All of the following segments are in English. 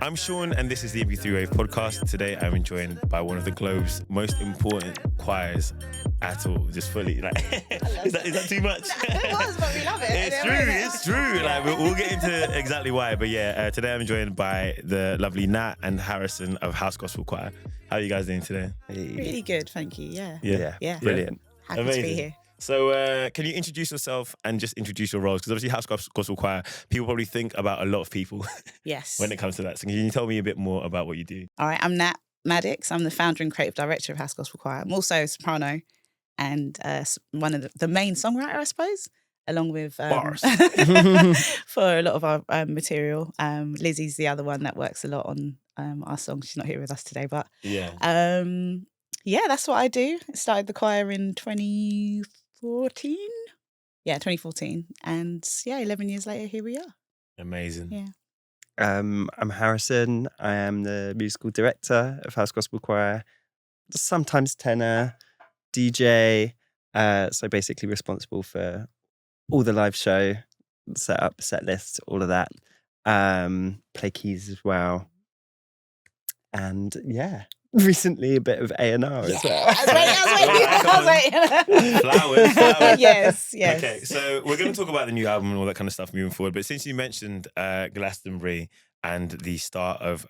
I'm Seán, and this is the MP3.WAV Podcast. Today, I'm joined by one of the globe's most important choirs at all. Just fully, like, is that too much? It was, but we love it. It's true. Yeah. Like, we'll get into exactly why. But yeah, today I'm joined by the lovely Nat and Harrsn of House Gospel Choir. How are you guys doing today? Really good, thank you. Yeah. Brilliant. Happy Amazing. to be here. So can you introduce yourself and just introduce your roles? Because obviously House Gospel Choir, people probably think about a lot of people Yes. when it comes to that. So can you tell me a bit more about what you do? All right, I'm Nat Maddix. I'm the founder and creative director of House Gospel Choir. I'm also a soprano and one of the main songwriter, I suppose, along with Bars. for a lot of our material. Lizzie's the other one that works a lot on our songs. She's not here with us today, but Yeah. that's what I do. I started the choir in 2014. Yeah, 2014. And 11 years later, here we are. Amazing. Yeah. I'm Harrsn. I am the musical director of House Gospel Choir, sometimes tenor, DJ. So basically responsible for all the live show, set up, set list, all of that. Play keys as well. And recently a bit of A&R as well. I was waiting. Flowers. Yes. Okay, so we're going to talk about the new album and all that kind of stuff moving forward. But since you mentioned Glastonbury and the start of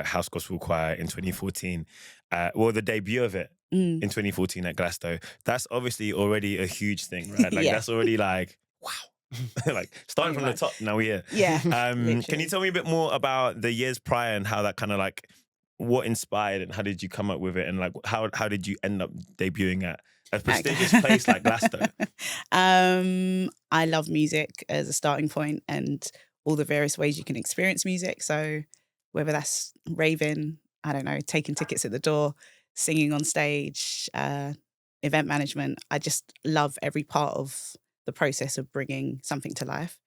House Gospel Choir in 2014, the debut of it in 2014 at Glasgow, that's obviously already a huge thing, right? Like that's already like, wow. Like starting from the top, now we're here. Yeah. Can you tell me a bit more about the years prior and how that kind of like, what inspired and how did you come up with it, and like how did you end up debuting at a prestigious place like Glasgow? I love music as a starting point and all the various ways you can experience music. So whether that's raving, I don't know, taking tickets at the door, singing on stage, event management, I just love every part of the process of bringing something to life.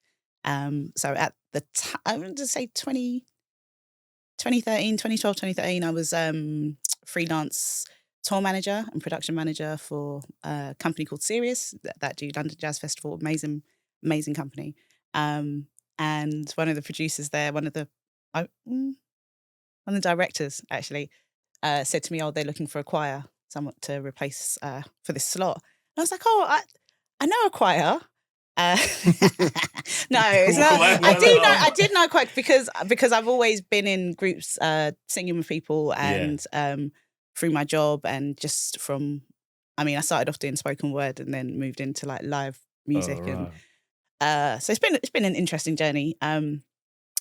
So at the time, I'm going to say 2013, I was freelance tour manager and production manager for a company called Sirius that do London Jazz Festival. Amazing company. And one of the producers there, one of the directors actually, said to me, "Oh, they're looking for a choir, someone to replace for this slot." And I was like, "Oh, I know a choir." No, it's not. I did know quite because I've always been in groups singing with people and through my job and just from, I started off doing spoken word and then moved into like live music and so it's been an interesting journey.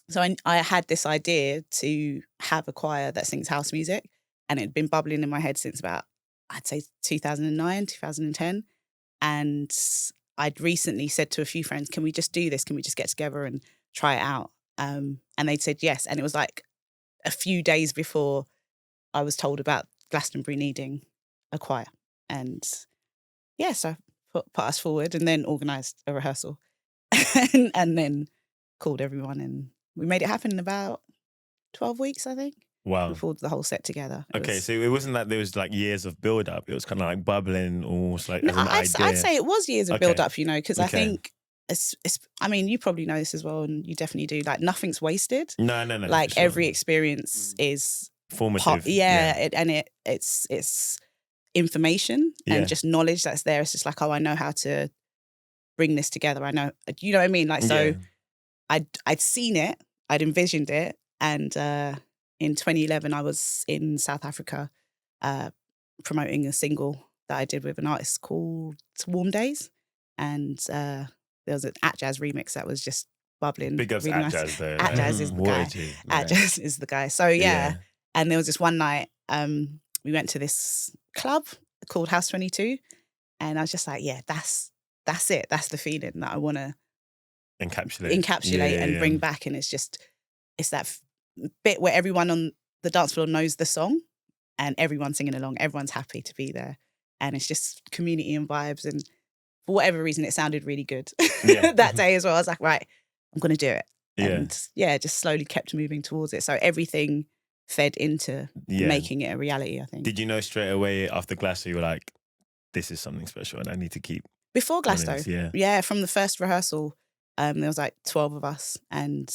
So I had this idea to have a choir that sings house music, and it'd been bubbling in my head since about, I'd say 2009, 2010, and I'd recently said to a few friends, "Can we just do this? Can we just get together and try it out?" And they'd said yes. And it was like a few days before I was told about Glastonbury needing a choir. And so put us forward and then organised a rehearsal and then called everyone, and we made it happen in about 12 weeks, I think. Wow. We pulled the whole set together. So it wasn't that there was like years of build up. It was kind of like bubbling almost like as an idea. I'd say it was years of build up, because I think it's you probably know this as well, and you definitely do. Like nothing's wasted. No. Like every experience is formative. It's information and just knowledge that's there. It's just like, oh, I know how to bring this together. I know, you know what I mean? Like, so I'd seen it, I'd envisioned it, and in 2011, I was in South Africa promoting a single that I did with an artist called Warm Days. And there was an At Jazz remix that was just bubbling. Big ups really At nice. Jazz there. At Jazz is the guy. At Jazz is the guy. So and there was this one night, we went to this club called House 22. And I was just like, that's it. That's the feeling that I want to encapsulate and bring back. And it's that bit where everyone on the dance floor knows the song and everyone's singing along, everyone's happy to be there, and it's just community and vibes. And for whatever reason, it sounded really good that day as well. I was like, right, I'm gonna do it. And just slowly kept moving towards it. So everything fed into making it a reality, I think. Did you know straight away after Glasgow you were like, this is something special and I need to keep before Glasgow? From the first rehearsal, there was like 12 of us, and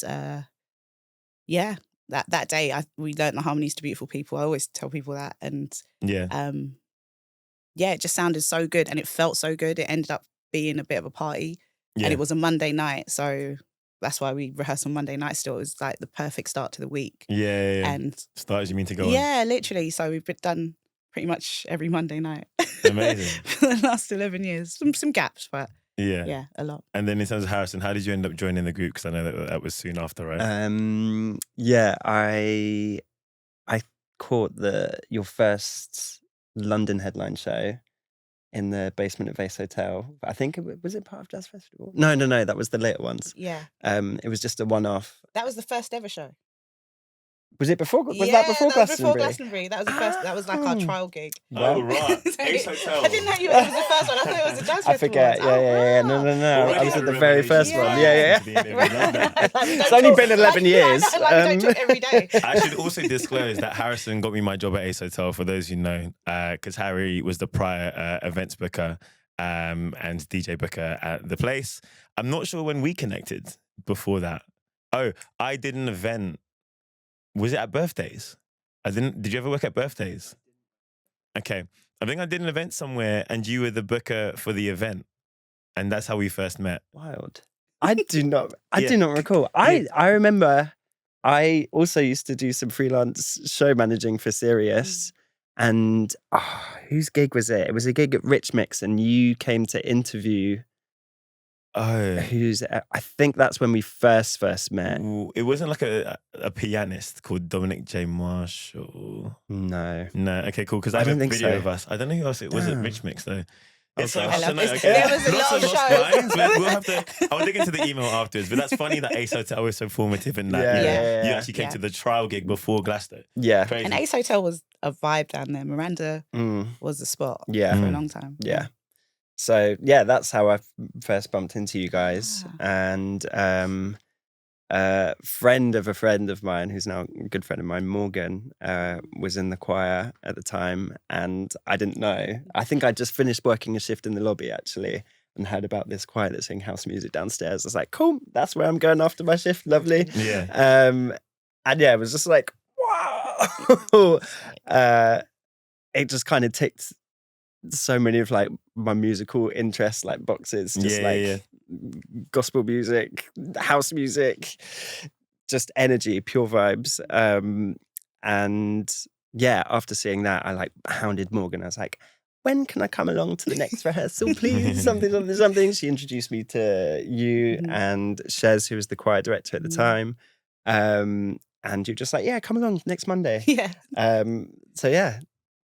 that day we learned the harmonies to Beautiful People. I always tell people that, and it just sounded so good and it felt so good. It ended up being a bit of a party, and it was a Monday night, so that's why we rehearsed on Monday night. Still, it was like the perfect start to the week. And start as you mean to go on. Yeah, literally. So we've done pretty much every Monday night. Amazing. For the last 11 years. Some gaps, but yeah, a lot. And then in terms of Harrsn, how did you end up joining the group? Because I know that was soon after, right? I caught your first London headline show in the basement of Ace Hotel. I think was it part of Jazz Festival? No, that was the later ones. Yeah. It was just a one-off. That was the first ever show. Was it before? Was that before Glastonbury? Before Glastonbury. That was the first. That was like our trial gig. Oh right, Ace Hotel. I didn't know it was the first one. I thought it was a jazz festival. I forget. Yeah. No. I was at the very first one. Yeah. It's only been 11 years. I don't do it every day. I should also disclose that Harrsn got me my job at Ace Hotel, for those who know, because Harry was the prior events booker and DJ booker at the place. I'm not sure when we connected before that. Oh, I did an event. Was it at birthdays? Did you ever work at birthdays? Okay. I think I did an event somewhere and you were the booker for the event. And that's how we first met. Wild. I do not recall. I remember I also used to do some freelance show managing for Sirius. And whose gig was it? It was a gig at Rich Mix and you came to interview. I think that's when we first met. It wasn't like a pianist called Dominic J. Marshall. No. Okay, cool. Because I have a video of us. I don't know who else it was at Rich Mix though. There was a lot of shows. I'll dig into the email afterwards. But that's funny that Ace Hotel was so formative in that. You actually came to the trial gig before Glastonbury. Yeah. Crazy. And Ace Hotel was a vibe down there. Miranda was the spot for a long time. Yeah. So that's how I first bumped into you guys. And a friend of mine, who's now a good friend of mine, Morgan, was in the choir at the time, and I didn't know. I think I just finished working a shift in the lobby actually, and heard about this choir that's singing house music downstairs. I was like, cool, that's where I'm going after my shift. Lovely. Yeah. And it was just like, wow. It just kind of ticked so many of like my musical interests, like boxes, just gospel music, house music, just energy, pure vibes. And after seeing that, I like hounded Morgan. I was like, when can I come along to the next rehearsal, please? Something. She introduced me to you and Shez, who was the choir director at the time. And you're just like, come along next Monday.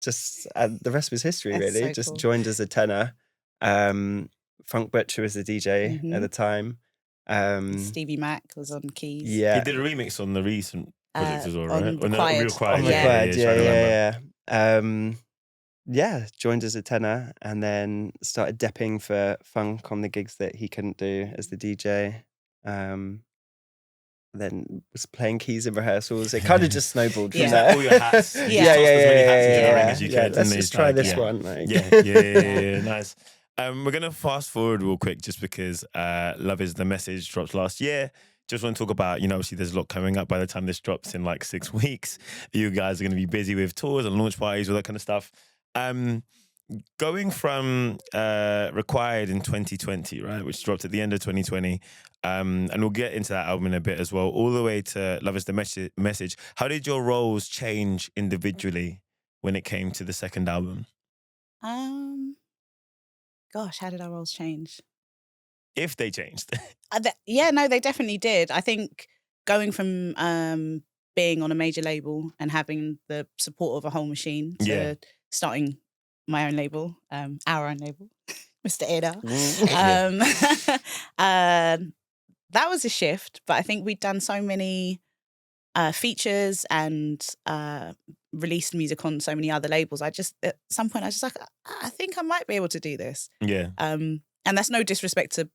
Just the rest was history, really. So just cool. Joined as a tenor. Funk Butcher was the DJ at the time. Stevie Mac was on keys. Yeah. He did a remix on the recent project as well, right? On Rechoired. Joined as a tenor and then started depping for Funk on the gigs that he couldn't do as the DJ. Then was playing keys in rehearsals. It kind of just snowballed from there. All your hats. As many hats into the ring as you could. Let's just try this one. Nice. We're going to fast forward real quick just because Love Is The Message dropped last year. Just want to talk about, obviously there's a lot coming up by the time this drops in like 6 weeks. You guys are going to be busy with tours and launch parties, all that kind of stuff. Going from Rechoired in 2020, right, which dropped at the end of 2020, and we'll get into that album in a bit as well, all the way to Love Is The Message. How did your roles change individually when it came to the second album? Gosh, how did our roles change? If they changed. They definitely did. I think going from being on a major label and having the support of a whole machine to starting my own label, our own label, Mr. Ada. That was a shift, but I think we'd done so many features and released music on so many other labels. At some point I was just like, I think I might be able to do this. Yeah. And that's no disrespect to,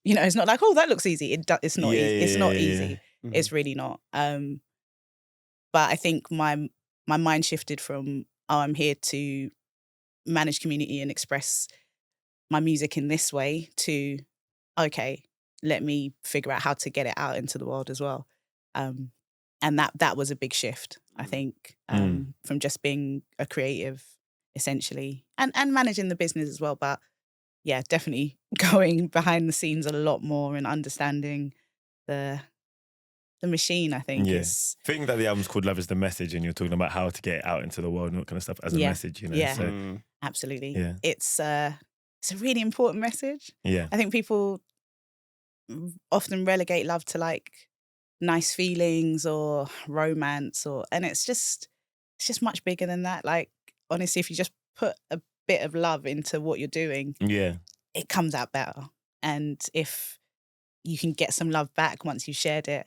it's not like, oh, that looks easy. It's not easy. It's not easy. Mm-hmm. It's really not. But I think my mind shifted from, I'm here to manage community and express my music in this way to, okay, let me figure out how to get it out into the world as well. that was a big shift, I think, from just being a creative essentially and managing the business as well. But yeah, definitely going behind the scenes a lot more and understanding the machine, I think. Is I think that the album's called Love Is The Message, and you're talking about how to get it out into the world and that kind of stuff as a message, you know. Yeah, so, absolutely. Yeah. It's a really important message. Yeah. I think people often relegate love to like nice feelings or romance, and it's just much bigger than that. Like, honestly, if you just put a bit of love into what you're doing, it comes out better. And if you can get some love back once you've shared it,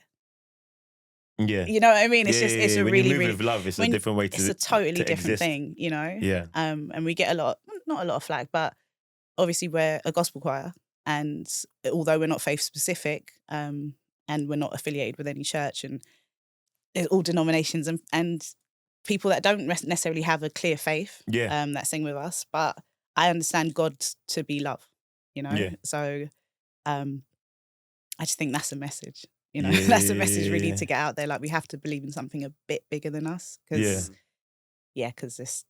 you know what I mean? It's it's a when really, you move really with love, it's a different way to it's a totally different exist. thing, you know? Yeah. And we get not a lot of flack, but obviously we're a gospel choir, and although we're not faith specific, and we're not affiliated with any church, and there's all denominations and people that don't necessarily have a clear faith, that sing with us, but I understand God to be love, you know? So I just think that's a message. You know, that's a message we need to get out there. Like, we have to believe in something a bit bigger than us. Because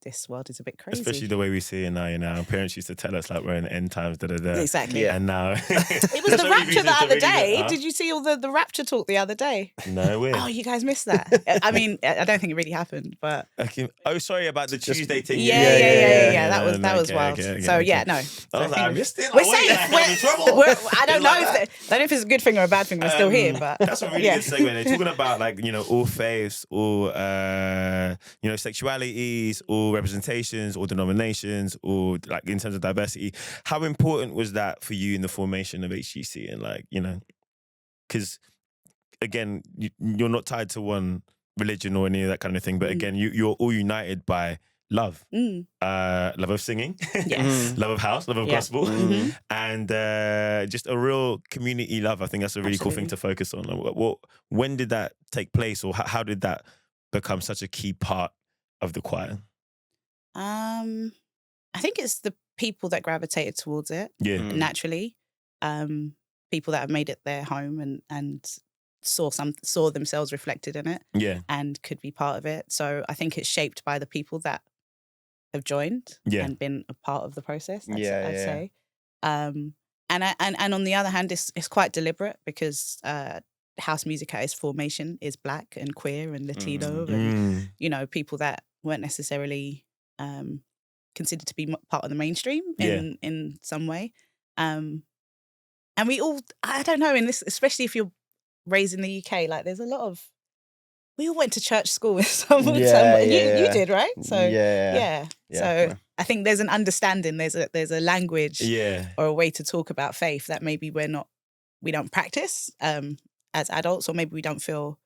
this world is a bit crazy. Especially the way we see it now, you know. Our parents used to tell us, like, we're in the end times, da-da-da. Exactly. And now... It was the rapture the other day. Did you see all the rapture talk the other day? No way. Oh, you guys missed that. I mean, I don't think it really happened, but... Okay. Oh, sorry, about the Tuesday thing. Yeah. That was wild. So, yeah, no. I was like, I missed it. We're safe. I don't know if it's a good thing or a bad thing. We're still here, but... That's a really good segue. They're talking about, like, you know, all faiths, all, you know, sexualities, all representations, all denominations, or like in terms of diversity. How important was that for you in the formation of HGC? And like, you know, because again, you're not tied to one religion or any of that kind of thing, but again, you're all united by love. Love of singing, love of house, love of gospel, and just a real community love. I think that's a really cool thing to focus on. When did that take place, or how did that become such a key part of the choir? I think it's the people that gravitated towards it naturally. People that have made it their home and saw themselves reflected in it, and could be part of it. So I think it's shaped by the people that have joined and been a part of the process. I'd say. And on the other hand, it's quite deliberate, because house music at its formation is Black and queer and Latino, and you know, people that weren't necessarily considered to be part of the mainstream in some way. And we all, I don't know, in this, especially if you're raised in the UK, like there's a lot of, we all went to church school with someone. You did, right? So so I think there's an understanding, there's a language or a way to talk about faith that maybe we don't practice as adults, or maybe we don't feel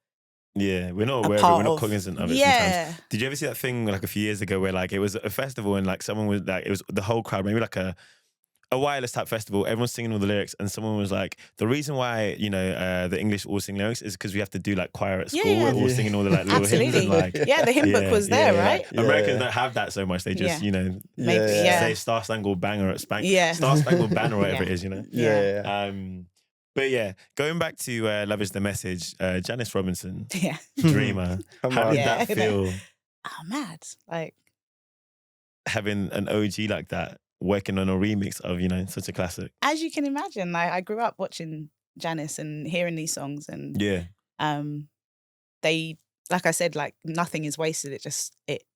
we're not aware of it, we're not cognizant of it sometimes. Did you ever see that thing like a few years ago where like it was a festival and like someone was like, it was the whole crowd, maybe like a wireless type festival, everyone's singing all the lyrics, and someone was like, the reason why, you know, the English all sing lyrics is because we have to do like choir at school. We're all singing all the like little hymns and like the hymn book was there, right? Americans don't have that so much. They just, you know, say Star Spangled Banner at Star Spangled Banner or whatever it is, you know. But yeah, going back to Love Is The Message, Janice Robinson, Dreamer, how did that feel? Oh, mad. Like, having an OG like that working on a remix of, you know, such a classic. As you can imagine, like, I grew up watching Janice and hearing these songs, and they, like I said, like nothing is wasted.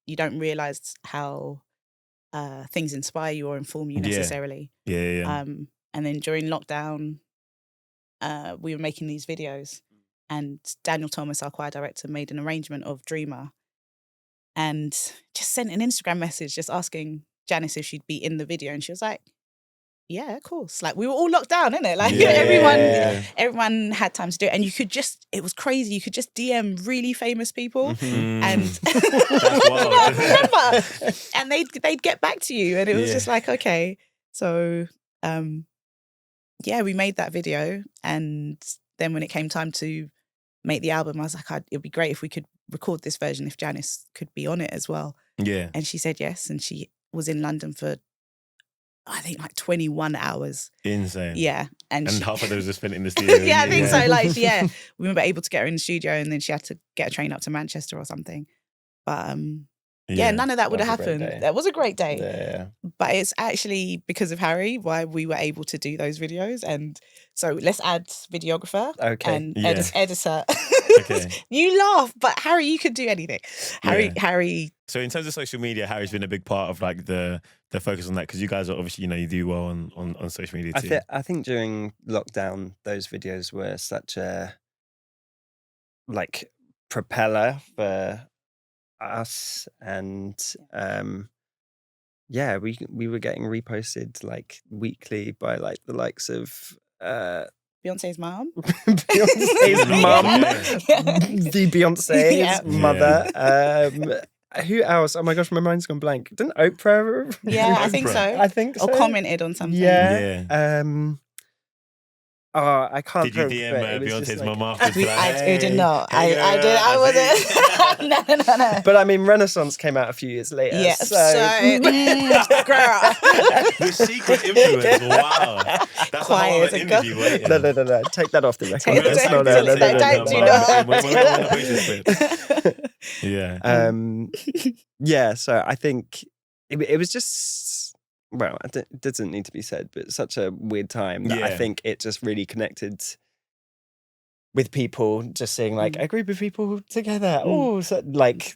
You don't realise how things inspire you or inform you necessarily. And then during lockdown, we were making these videos, and Daniel Thomas, our choir director, made an arrangement of Dreamer and just sent an Instagram message just asking Janice if she'd be in the video, and she was like, yeah, of course. Like, we were all locked down, innit? Like, everyone had time to do it, and it was crazy. You could just DM really famous people, and that's wild. remember, and they'd get back to you, and it was just like, okay. So we made that video, and then when it came time to make the album, I was like, it'd be great if we could record this version, if Janice could be on it as well. And she said yes, and she was in London for I think like 21 hours. Insane. Yeah. And half of those were spent in the studio. yeah, I think so. Like, yeah, we were able to get her in the studio and then she had to get a train up to Manchester or something. But yeah, none of that would have happened. That was a great day. Yeah. But it's actually because of Harry why we were able to do those videos. And so let's add videographer and editor. Okay. You laugh, but Harry, you could do anything. Harry. So in terms of social media, Harry's been a big part of like the focus on that because you guys are obviously, you do well on social media too. I think during lockdown, those videos were such a like propeller for us, and we were getting reposted like weekly by like the likes of Beyonce's mom. Beyonce's mum. The Beyonce's mother. Who else? Oh my gosh, my mind's gone blank. Didn't Oprah? Yeah, I think so. I think so. Or commented on something. Yeah. I can't. Did you DM Beyonce's mum after? I did not. I did. I wasn't. No. But I mean, Renaissance came out a few years later. Yeah. So girl. The secret influence. Wow. That's Quiet a whole interview. No. Take that off the record. Yeah. Yeah. So I think it was just. Well, it doesn't need to be said, but such a weird time that I think it just really connected with people, just seeing like a group of people together. Oh, so, like,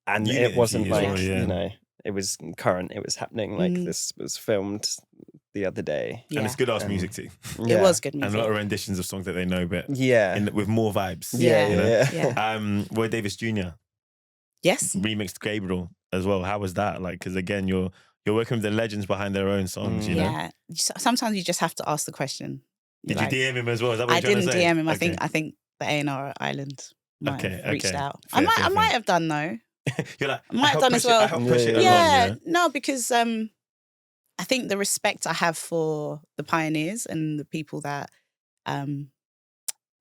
and it wasn't like, it was current, it was happening. Like this was filmed the other day. And it's good ass music too. It was good music. And a lot of renditions of songs that they know, but with more vibes. Yeah. Roy Davis Jr. Yes. Remixed Gabriel as well. How was that? Like, because again, you're working with the legends behind their own songs, you know? Yeah. Sometimes you just have to ask the question. Did you DM him as well? Is that what I didn't DM him. Okay. I think the A&R Island might have reached out. Fair. I might have done though. You're like, I might have done as well. I help push it along, no, because I think the respect I have for the pioneers and the people that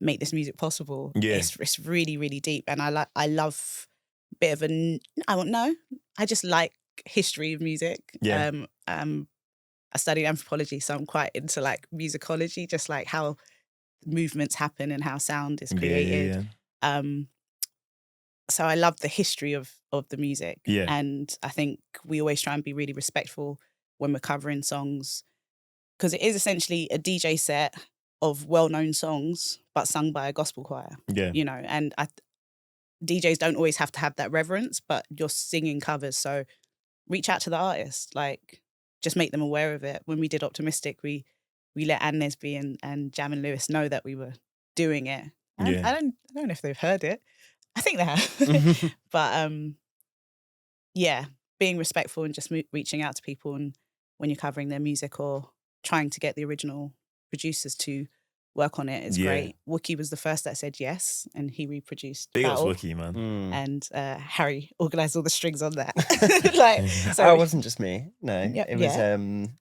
make this music possible, it's really, really deep. And I love a bit of I just like history of music. I studied anthropology, so I'm quite into like musicology, just like how movements happen and how sound is created. So I love the history of the music. And I think we always try and be really respectful when we're covering songs, because it is essentially a DJ set of well-known songs but sung by a gospel choir. And DJs don't always have to have that reverence, but you're singing covers, so reach out to the artist, like just make them aware of it. When we did Optimistic, we let Anne Nesby and Jam and Lewis know that we were doing it. I don't know if they've heard it. I think they have. But being respectful and just reaching out to people, and when you're covering their music or trying to get the original producers to work on it is great. Wookie was the first that said yes, and he reproduced Big Battle. Wookie, man. And Harry organised all the strings on that. It wasn't just me. No, it was I was in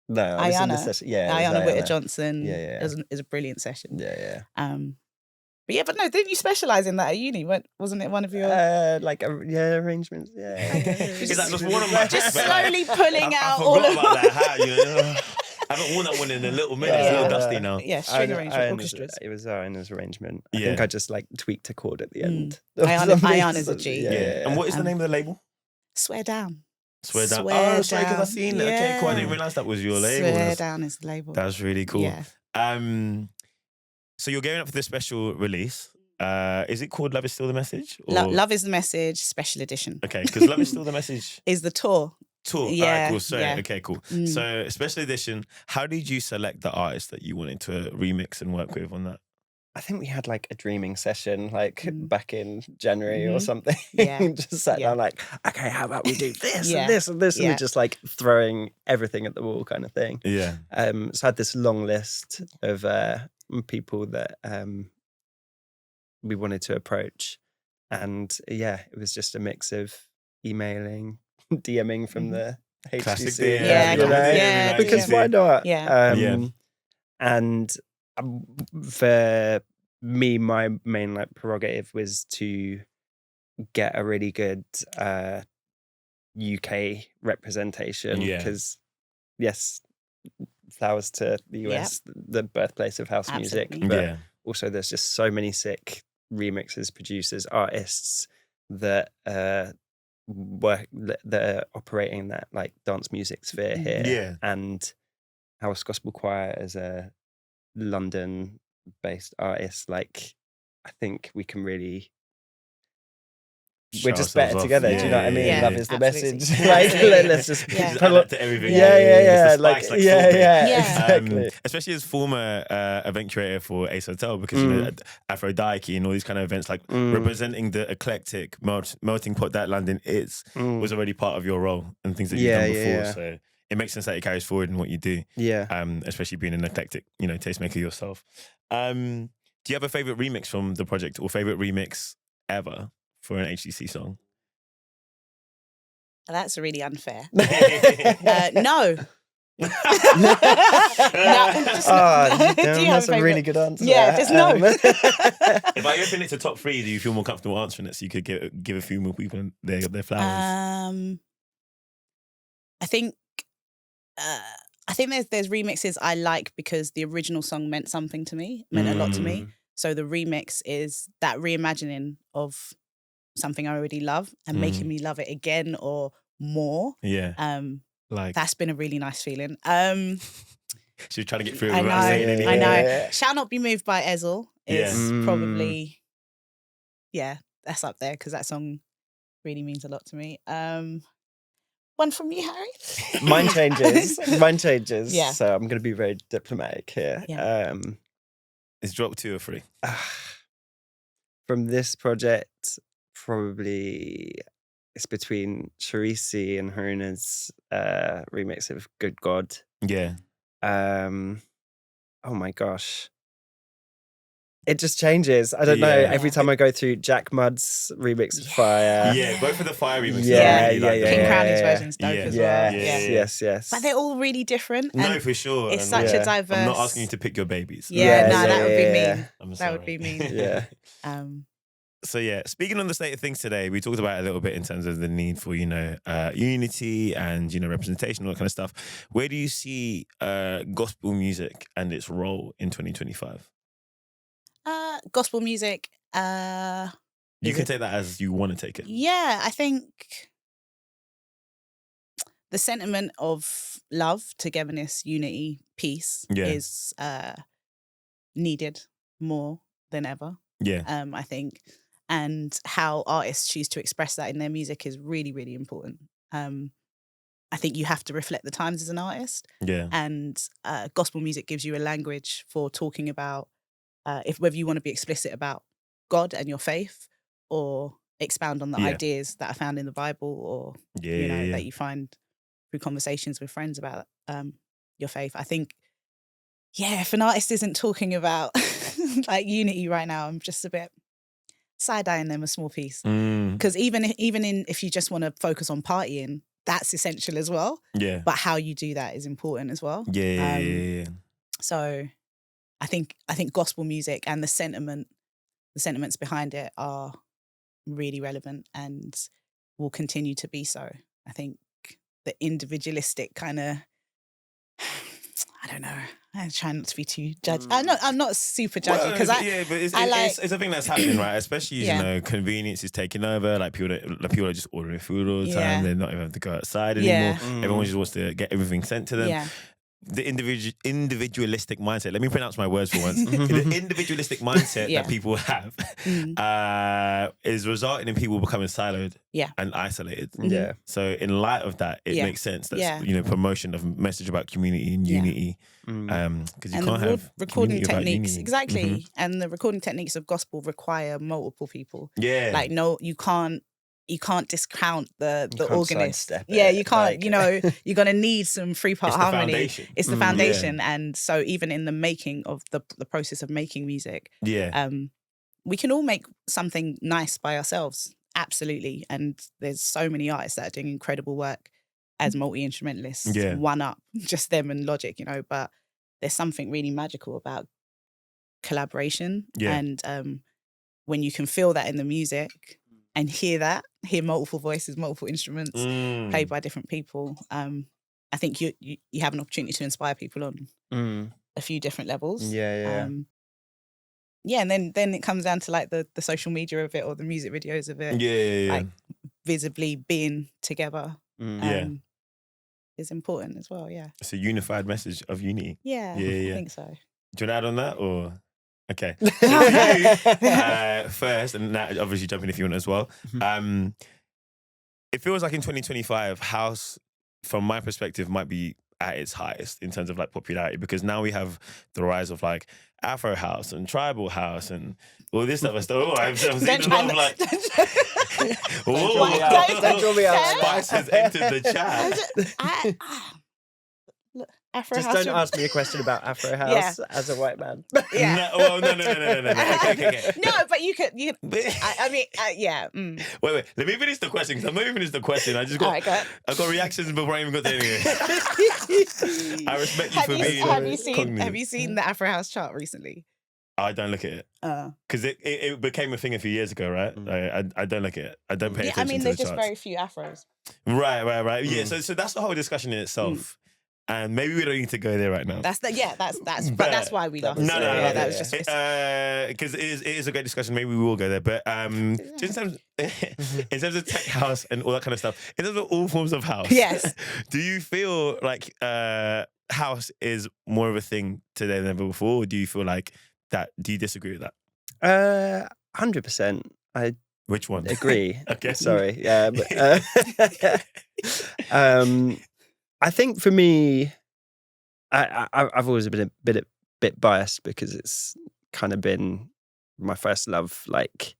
the Ayana. session. Ayana Witter-Johnson is a brilliant session. But no, didn't you specialise in that at uni? Wasn't it one of your arrangements? That was one of my just slowly pulling out I all forgot of about that hat, I haven't worn that one in a little minute. It's a little dusty now. Yeah, string arrangement, orchestras. It was Ayana's arrangement. I think I just like tweaked a chord at the end. Ayana's a G. Yeah. And what is the name of the label? Swear Down. Swear Down. Oh, sorry, because I've seen it. Okay, cool. I didn't realise that was your label. Swear Down is the label. That's really cool. Yeah. So you're going up for the special release. Is it called Love Is Still the Message? Love Is the Message, special edition. Okay, because Love Is Still the Message is the tour. Yeah. All right, cool. So, okay, cool. So, special edition, how did you select the artist that you wanted to remix and work with on that? I think we had like a dreaming session back in January or something. Just sat down like, okay, how about we do this and this and this? And we're just like throwing everything at the wall kind of thing. Yeah. So I had this long list of people that we wanted to approach. And it was just a mix of emailing, DMing from the HTC. Because why not? And for me, my main prerogative was to get a really good UK representation, because yes, flowers to the US, the birthplace of house music. Absolutely. But Yeah. also there's just so many sick remixers, producers, artists that work that are operating that like dance music sphere here. Yeah. And House Gospel Choir as a London-based artist, like I think we can really. We're just better together. Do you know what I mean? Yeah, Love is the absolutely. message. Yeah, like, absolutely. let's just Yeah. Just add that to everything. Yeah. It's the Like, spice, yeah, sorbet. exactly. Especially as former event curator for Ace Hotel, because you know Aphrodite and all these kind of events, like representing the eclectic melting pot that London is, was already part of your role and things that you've done before. Yeah. So it makes sense that it carries forward in what you do. Yeah. Especially being an eclectic, tastemaker yourself. Do you have a favorite remix from the project or favorite remix ever for an HDC song? That's really unfair. No. No. Oh, Do you have that's a a really favourite? good answer. Yeah, just no. If I open it to top 3, do you feel more comfortable answering it so you could give a few more people their flowers? I think there's remixes I like because the original song meant something to me, meant a lot to me. So the remix is that reimagining of something I already love and making me love it again or more. Yeah. Like That's been a really nice feeling. She's trying to get through it I without saying know, anything. I know. Yeah. Shall Not Be Moved by Ezel is Yeah. probably, that's up there because that song really means a lot to me. One from you, Harry? Mine changes. Yeah. So I'm going to be very diplomatic here. Yeah. It's drop 2 or 3. From this project, probably it's between Charisi and Haruna's remix of Good God. Yeah. Oh my gosh. It just changes. I don't know. Yeah. Every time I go through Jack Mudd's remix of Fire. Yeah, both of the Fire remixes. Yeah, I really like them. King yeah. Crowley's version's dope as well. Yes. But they're all really different. No, and for sure. it's And such Yeah. a diverse. I'm not asking you to pick your babies. That would be mean. I'm That sorry. would be mean. Yeah. So yeah, speaking on the state of things today, we talked about it a little bit in terms of the need for unity and representation, all that kind of stuff. Where do you see gospel music and its role in 2025? Gospel music. You can take that as you want to take it. Yeah, I think the sentiment of love, togetherness, unity, peace is needed more than ever. Yeah. I think, and how artists choose to express that in their music is really, really important. I think you have to reflect the times as an artist. Yeah. And gospel music gives you a language for talking about whether you want to be explicit about God and your faith or expound on the ideas that are found in the Bible or that you find through conversations with friends about your faith. I think, if an artist isn't talking about like unity right now, I'm just a bit side-eyeing them a small piece. Because even if you just want to focus on partying, that's essential as well. Yeah. But how you do that is important as well. Yeah. So I think gospel music and the sentiments behind it are really relevant and will continue to be so. I think the individualistic kind of, I don't know. I try not to be too judgy. I'm not super judgy because it's a thing that's happening, right? Especially convenience is taking over. Like people are just ordering food all the time. They're not even having to go outside anymore. Everyone just wants to get everything sent to them. Yeah. The individualistic mindset. Let me pronounce my words for once. The individualistic mindset that people have is resulting in people becoming siloed and isolated. Yeah. So in light of that, it makes sense. That's promotion of message about community and unity. Because you can't have recording techniques unity. And the recording techniques of gospel require multiple people. Yeah. Like you can't discount the organist. You can't, like... you're going to need some 3-part harmony. Foundation. It's the foundation. And so even in the making of the process of making music, we can all make something nice by ourselves. Absolutely. And there's so many artists that are doing incredible work as multi-instrumentalists. One up, just them and Logic, but there's something really magical about collaboration. And when you can feel that in the music, and hear multiple voices, multiple instruments played by different people. I think you have an opportunity to inspire people on a few different levels. Yeah. And then it comes down to like the social media of it or the music videos of it. Yeah. Like visibly being together is important as well. Yeah. It's a unified message of unity. Yeah. I think so. Do you want to add on that or? Okay. So you, first, and Nat, obviously jump in if you want as well. It feels like in 2025, house, from my perspective, might be at its highest in terms of like popularity, because now we have the rise of like Afro house and tribal house and all this stuff. Oh, I've seen a lot of like. Spice has entered the chat. Afro Just house don't ask me a question about Afro house as a white man. Yeah. No. Okay. No, but you could. I mean, yeah. Wait. Let me finish the question, because I'm not even finished the question. I just got. Right, go ahead. I got reactions before I even got to anything. I respect you for being. Have you seen the Afro House chart recently? I don't look at it because it became a thing a few years ago, right? I don't look at it. I don't pay attention. I mean, to there's the just charts. very few Afros. Right. Yeah. So that's the whole discussion in itself. And maybe we don't need to go there right now. That's why we love it. No. That was just because it is a great discussion. Maybe we will go there. But just in terms of tech house and all that kind of stuff, in terms of all forms of house, yes. Do you feel like house is more of a thing today than ever before, or do you feel like that? Do you disagree with that? 100%. I Which one? agree. Okay, sorry. Yeah, but, I think for me, I've always been a bit biased because it's kind of been my first love, like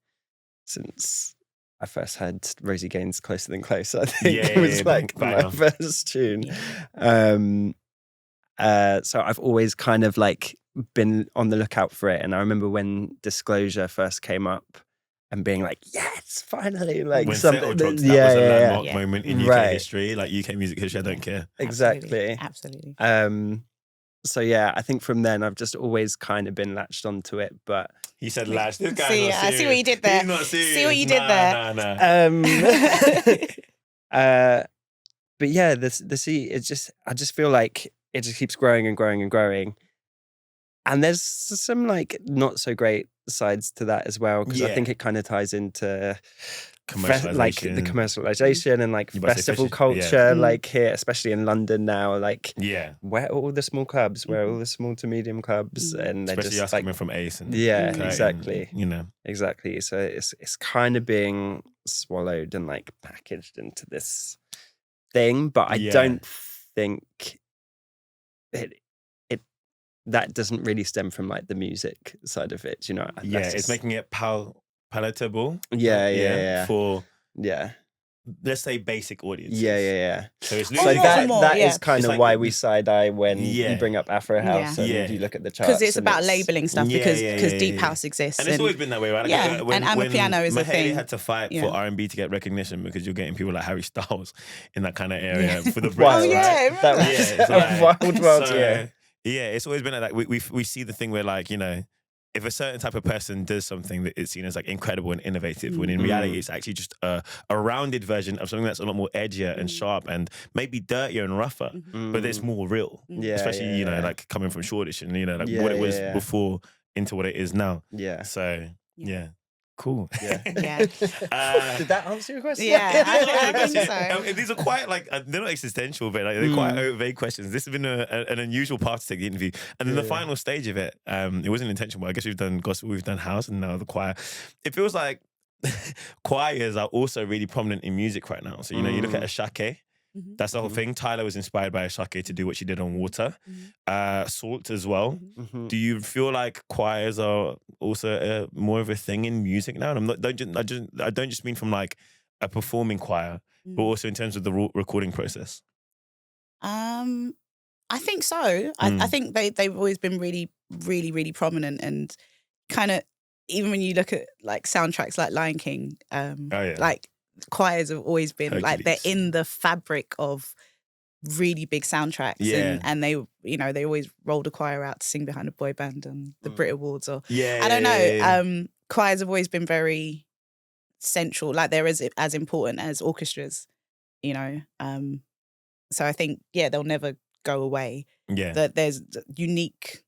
since I first had Rosie Gaines' "Closer Than Close." I think it was like my first tune. So I've always kind of like been on the lookout for it, and I remember when Disclosure first came up. And being like, yes, finally, like when something. Settle Drops, that was a landmark moment in UK history, like UK music history. I don't care. Exactly. Absolutely. So yeah, I think from then I've just always kind of been latched onto it. But he said latched. This guy's see, not serious. I see what you did there. He's not serious. See what you did there. But yeah, the I just feel like it just keeps growing and growing and growing. And there's some like not so great sides to that as well, because I think it kind of ties into like the commercialization and like festival culture, like here, especially in London now, like where are all the small clubs, where are all the small to medium clubs, and they're especially just us like coming from Ace and exactly, exactly. So it's kind of being swallowed and like packaged into this thing, but I don't think that doesn't really stem from like the music side of it, it's making it palatable. For let's say basic audience. So it's so that is kind of why we side eye when you bring up Afro House and you look at the charts, because it's about labeling stuff, because deep house exists, and it's always been that way, right? Like, when Amapiano is a thing. They had to fight for R&B to get recognition, because you're getting people like Harry Styles in that kind of area for the Brits. That was a wild. Yeah, it's always been like that. We see the thing where, like, if a certain type of person does something that is seen as like incredible and innovative, when in reality it's actually just a rounded version of something that's a lot more edgier and sharp and maybe dirtier and rougher, but it's more real. Especially like coming from Shoreditch and what it was before into what it is now. So cool. Did that answer your question? I think so. These are quite like they're not existential, but like they're quite vague questions. This has been an unusual part to take the interview, and then the final stage of it, it wasn't intentional. I guess we've done gospel, we've done house, and now the choir. It feels like choirs are also really prominent in music right now. So you look at Ashake. That's the whole thing. Tyler was inspired by Ashake to do what she did on Water. Salt as well. Do you feel like choirs are also more of a thing in music now? And I don't just mean from like a performing choir, but also in terms of the recording process. I think so. I think they've always been really, really, really prominent, and kind of even when you look at like soundtracks like Lion King, like choirs have always been Hercules. like they're in the fabric of really big soundtracks, and they they always rolled a choir out to sing behind a boy band on the Brit Awards, or I don't know. Choirs have always been very central, like they're as important as orchestras, So I think, they'll never go away. Yeah. That there's unique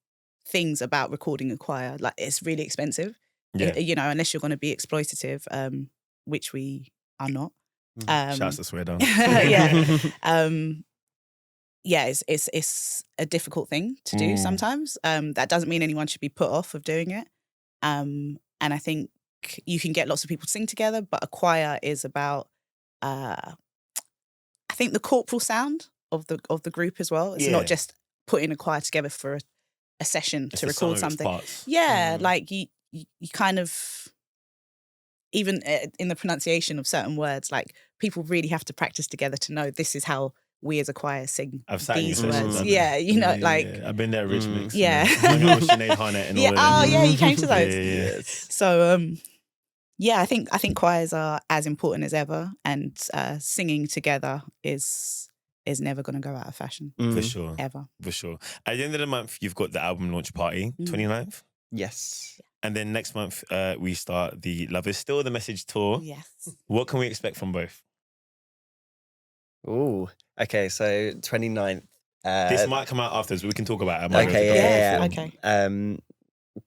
things about recording a choir. Like, it's really expensive. Yeah. You know, unless you're going to be exploitative, which we are not. Shouts to swear down. It's a difficult thing to do sometimes. That doesn't mean anyone should be put off of doing it. And I think you can get lots of people to sing together, but a choir is about, I think, the corporal sound of the group as well. It's not just putting a choir together for a session to record something. Like you kind of, even in the pronunciation of certain words, like people really have to practice together to know this is how we as a choir sing these words. I've been there at Rich Mix. Yeah. Hanging out with Sinead Harnett and all that. Oh yeah, you came to those. Yes. So I think choirs are as important as ever, and singing together is never going to go out of fashion. For sure. Ever. For sure. At the end of the month, you've got the album launch party, 29th. Yes. And then next month, we start the Love Is Still the Message tour. Yes. What can we expect from both? Ooh. Okay, so 29th. This might come out afterwards, but we can talk about it. Okay.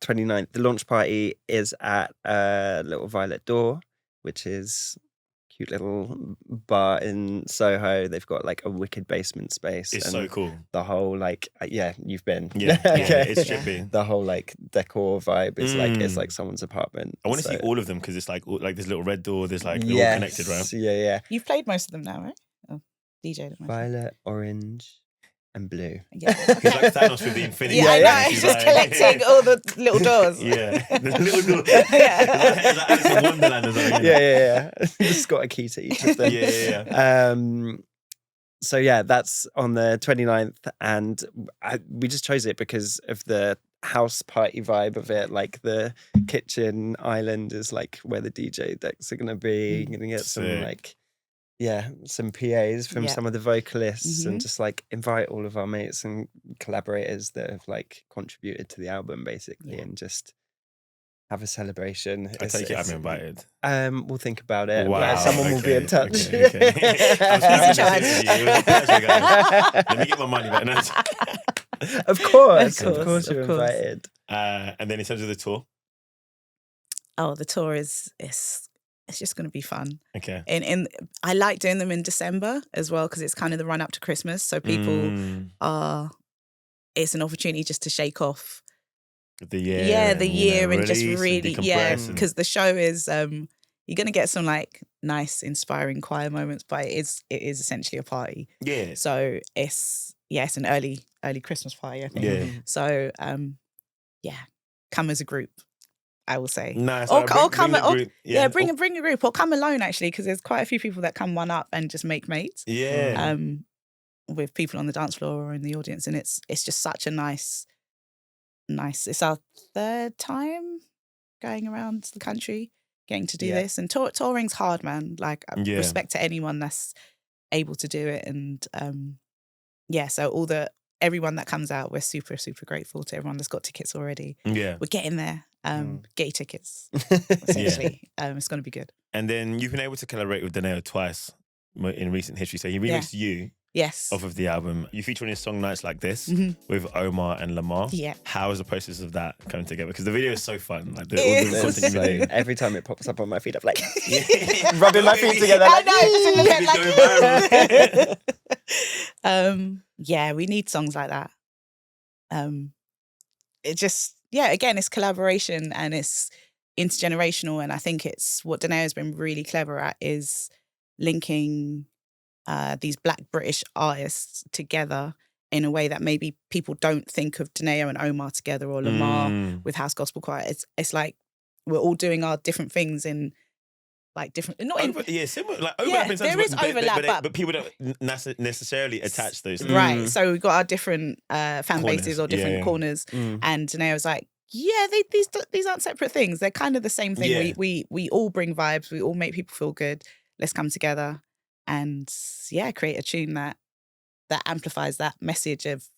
29th. The launch party is at Little Violet Door, which is a cute little bar in Soho. They've got like a wicked basement space. It's and so cool. The whole like, you've been. Yeah, okay. It's trippy. The whole like decor vibe is like, it's like someone's apartment. I want to see all of them because it's like there's little red door, there's like, they're all connected, right? Yeah. You've played most of them now, right? Oh, DJ'd most. Violet, orange, and blue. Yeah. He's like Thanos with the infinity. I know. He's just collecting all the little doors. The little doors. It's like Alice in Wonderland or something. Yeah. Just got a key to each of them. So that's on the 29th, and we just chose it because of the house party vibe of it. Like the kitchen island is like where the DJ decks are going to be. You're going to get some like, some PAs from some of the vocalists, and just like invite all of our mates and collaborators that have like contributed to the album basically, and just have a celebration. I take it I'm invited. We'll think about it. Wow. Someone will be in touch. Okay. I'm it was a pleasure, guys. Let me get my money back. No. Of course, you're invited. And then in terms of the tour? Oh, the tour is it's just going to be fun. Okay. And I like doing them in December as well because it's kind of the run up to Christmas. So people it's an opportunity just to shake off the year and just really, because the show is, you're going to get some like nice, inspiring choir moments, but it is essentially a party. Yeah. So it's an early Christmas party, I think. Yeah. So, come as a group, I will say. Nice. Or come, bring a group, or come alone actually, because there's quite a few people that come one up and just make mates. Yeah. With people on the dance floor or in the audience, and it's just such a nice. It's our third time going around the country, getting to do this, and touring's hard, man. Like respect to anyone that's able to do it, and so everyone that comes out, we're super, super grateful to everyone that's got tickets already. Yeah, we're getting there. Get your tickets. Essentially, it's going to be good. And then you've been able to collaborate with Donae'o twice in recent history. So he remixed you. Yes. Off of the album. You feature on his song Nights Like This with Omar and Lamar. Yeah. How is the process of that coming together? Because the video is so fun. Like all the content you do. Every time it pops up on my feed, I'm like rubbing my feet together. I know, just in the bed like we need songs like that. It just again, it's collaboration and it's intergenerational, and I think it's what Donae'o's been really clever at is linking these Black British artists together in a way that maybe people don't think of Donae'o and Omar together, or Lamar with House Gospel Choir. It's like we're all doing our different things in like different. Similar. Like overlap. There is overlap, but people don't necessarily attach those things. Right. So we've got our different fan bases or different corners, and Donae'o's like, these aren't separate things. They're kind of the same thing. Yeah. We all bring vibes. We all make people feel good. Let's come together and create a tune that amplifies that message of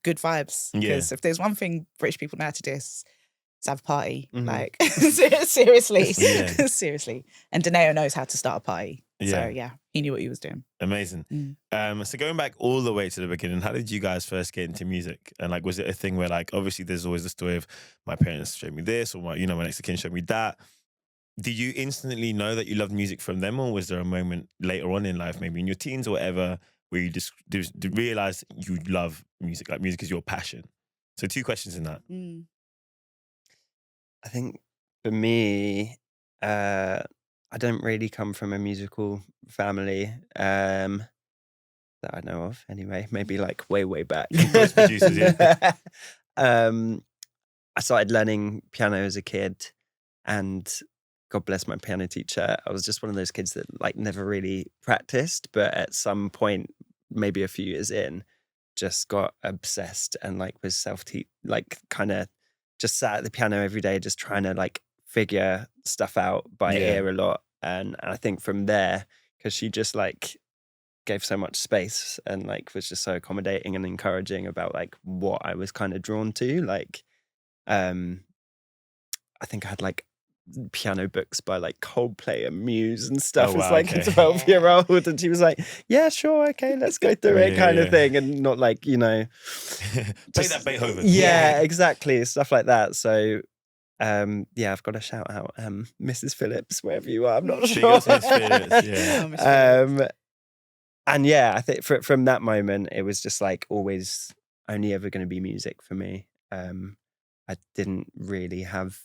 good vibes. Because if there's one thing British people know how to do, is have a party. Like seriously. Seriously. And Donae'o knows how to start a party. So he knew what he was doing. Amazing. So going back all the way to the beginning, how did you guys first get into music? And like, was it a thing where like, obviously there's always the story of my parents showed me this, or my next of kin showed me that. Did you instantly know that you loved music from them, or was there a moment later on in life, maybe in your teens or whatever, where you just realized you love music, like music is your passion? So 2 questions in that. I think for me, I don't really come from a musical family that I know of anyway, maybe like way back. Voice producers, yeah. I started learning piano as a kid, and God bless my piano teacher. I was just one of those kids that like never really practiced, but at some point, maybe a few years in, just got obsessed and like was like kind of just sat at the piano every day, just trying to like figure stuff out by ear a lot. And I think from there, because she just like gave so much space and like was just so accommodating and encouraging about like what I was kind of drawn to. Like, I think I had like piano books by like Coldplay and Muse and stuff as like a 12-year-old, and she was like, yeah, sure, okay, let's go through it kind of thing, and not like, play that Beethoven. Yeah, exactly, stuff like that. So I've got to shout out Mrs. Phillips, wherever you are, I'm not sure. And yeah, I think from that moment it was just like always only ever going to be music for me. I didn't really have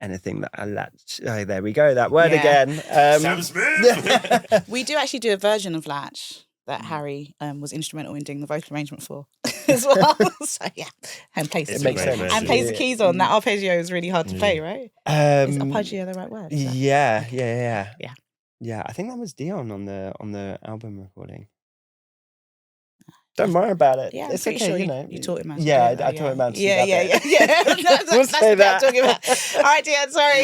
anything that I latched. Oh, there we go, that word again. Sam Smith. We do actually do a version of Latch that Harry was instrumental in doing the vocal arrangement for as well. So yeah, and plays It makes sense. and plays the keys on. That arpeggio is really hard to play, right? Is arpeggio the right word? Yeah. Yeah. I think that was Dion on the album recording. Don't worry about it. Yeah, it's I'm pretty okay. sure you taught him how to Yeah, do it, I taught him how to do Yeah. That's We'll the say bit I'm that. talking about. All right, Dion, sorry.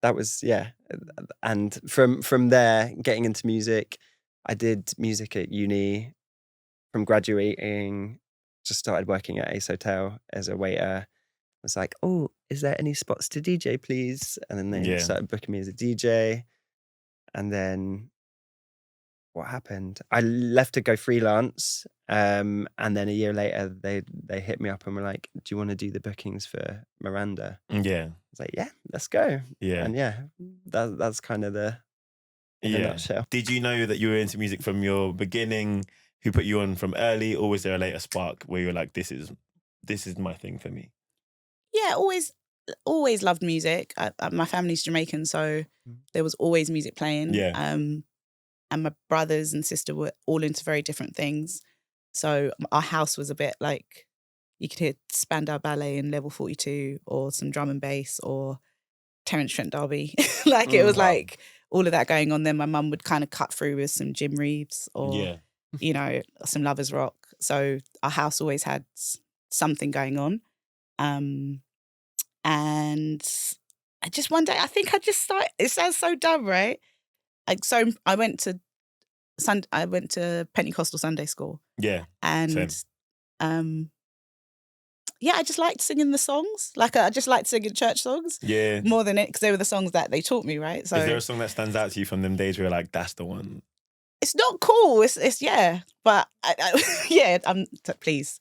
That was and from there getting into music, I did music at uni. From graduating, just started working at Ace Hotel as a waiter. I was like, oh, is there any spots to DJ, please? And then they started booking me as a DJ. And then what happened? I left to go freelance. And then a year later, they hit me up and were like, do you want to do the bookings for Miranda? Yeah. I was like, yeah, let's go. Yeah. And that's kind of in a nutshell. Did you know that you were into music from your beginning? Who put you on from early, or was there a later spark where you were like, this is my thing for me? Yeah, always loved music. My family's Jamaican, so there was always music playing. Yeah. And my brothers and sister were all into very different things. So our house was a bit like, you could hear Spandau Ballet in Level 42, or some drum and bass, or Terence Trent D'Arby. Like it was like all of that going on. Then my mum would kind of cut through with some Jim Reeves or some Lovers Rock. So our house always had something going on. And I just one day, I think I just started. It sounds so dumb, right? So I went to Pentecostal Sunday school. Yeah, and I just liked singing the songs. Like I just liked singing church songs. Yeah, more than it, because they were the songs that they taught me, right? So is there a song that stands out to you from them days where you're like, that's the one? It's not cool. It's but please.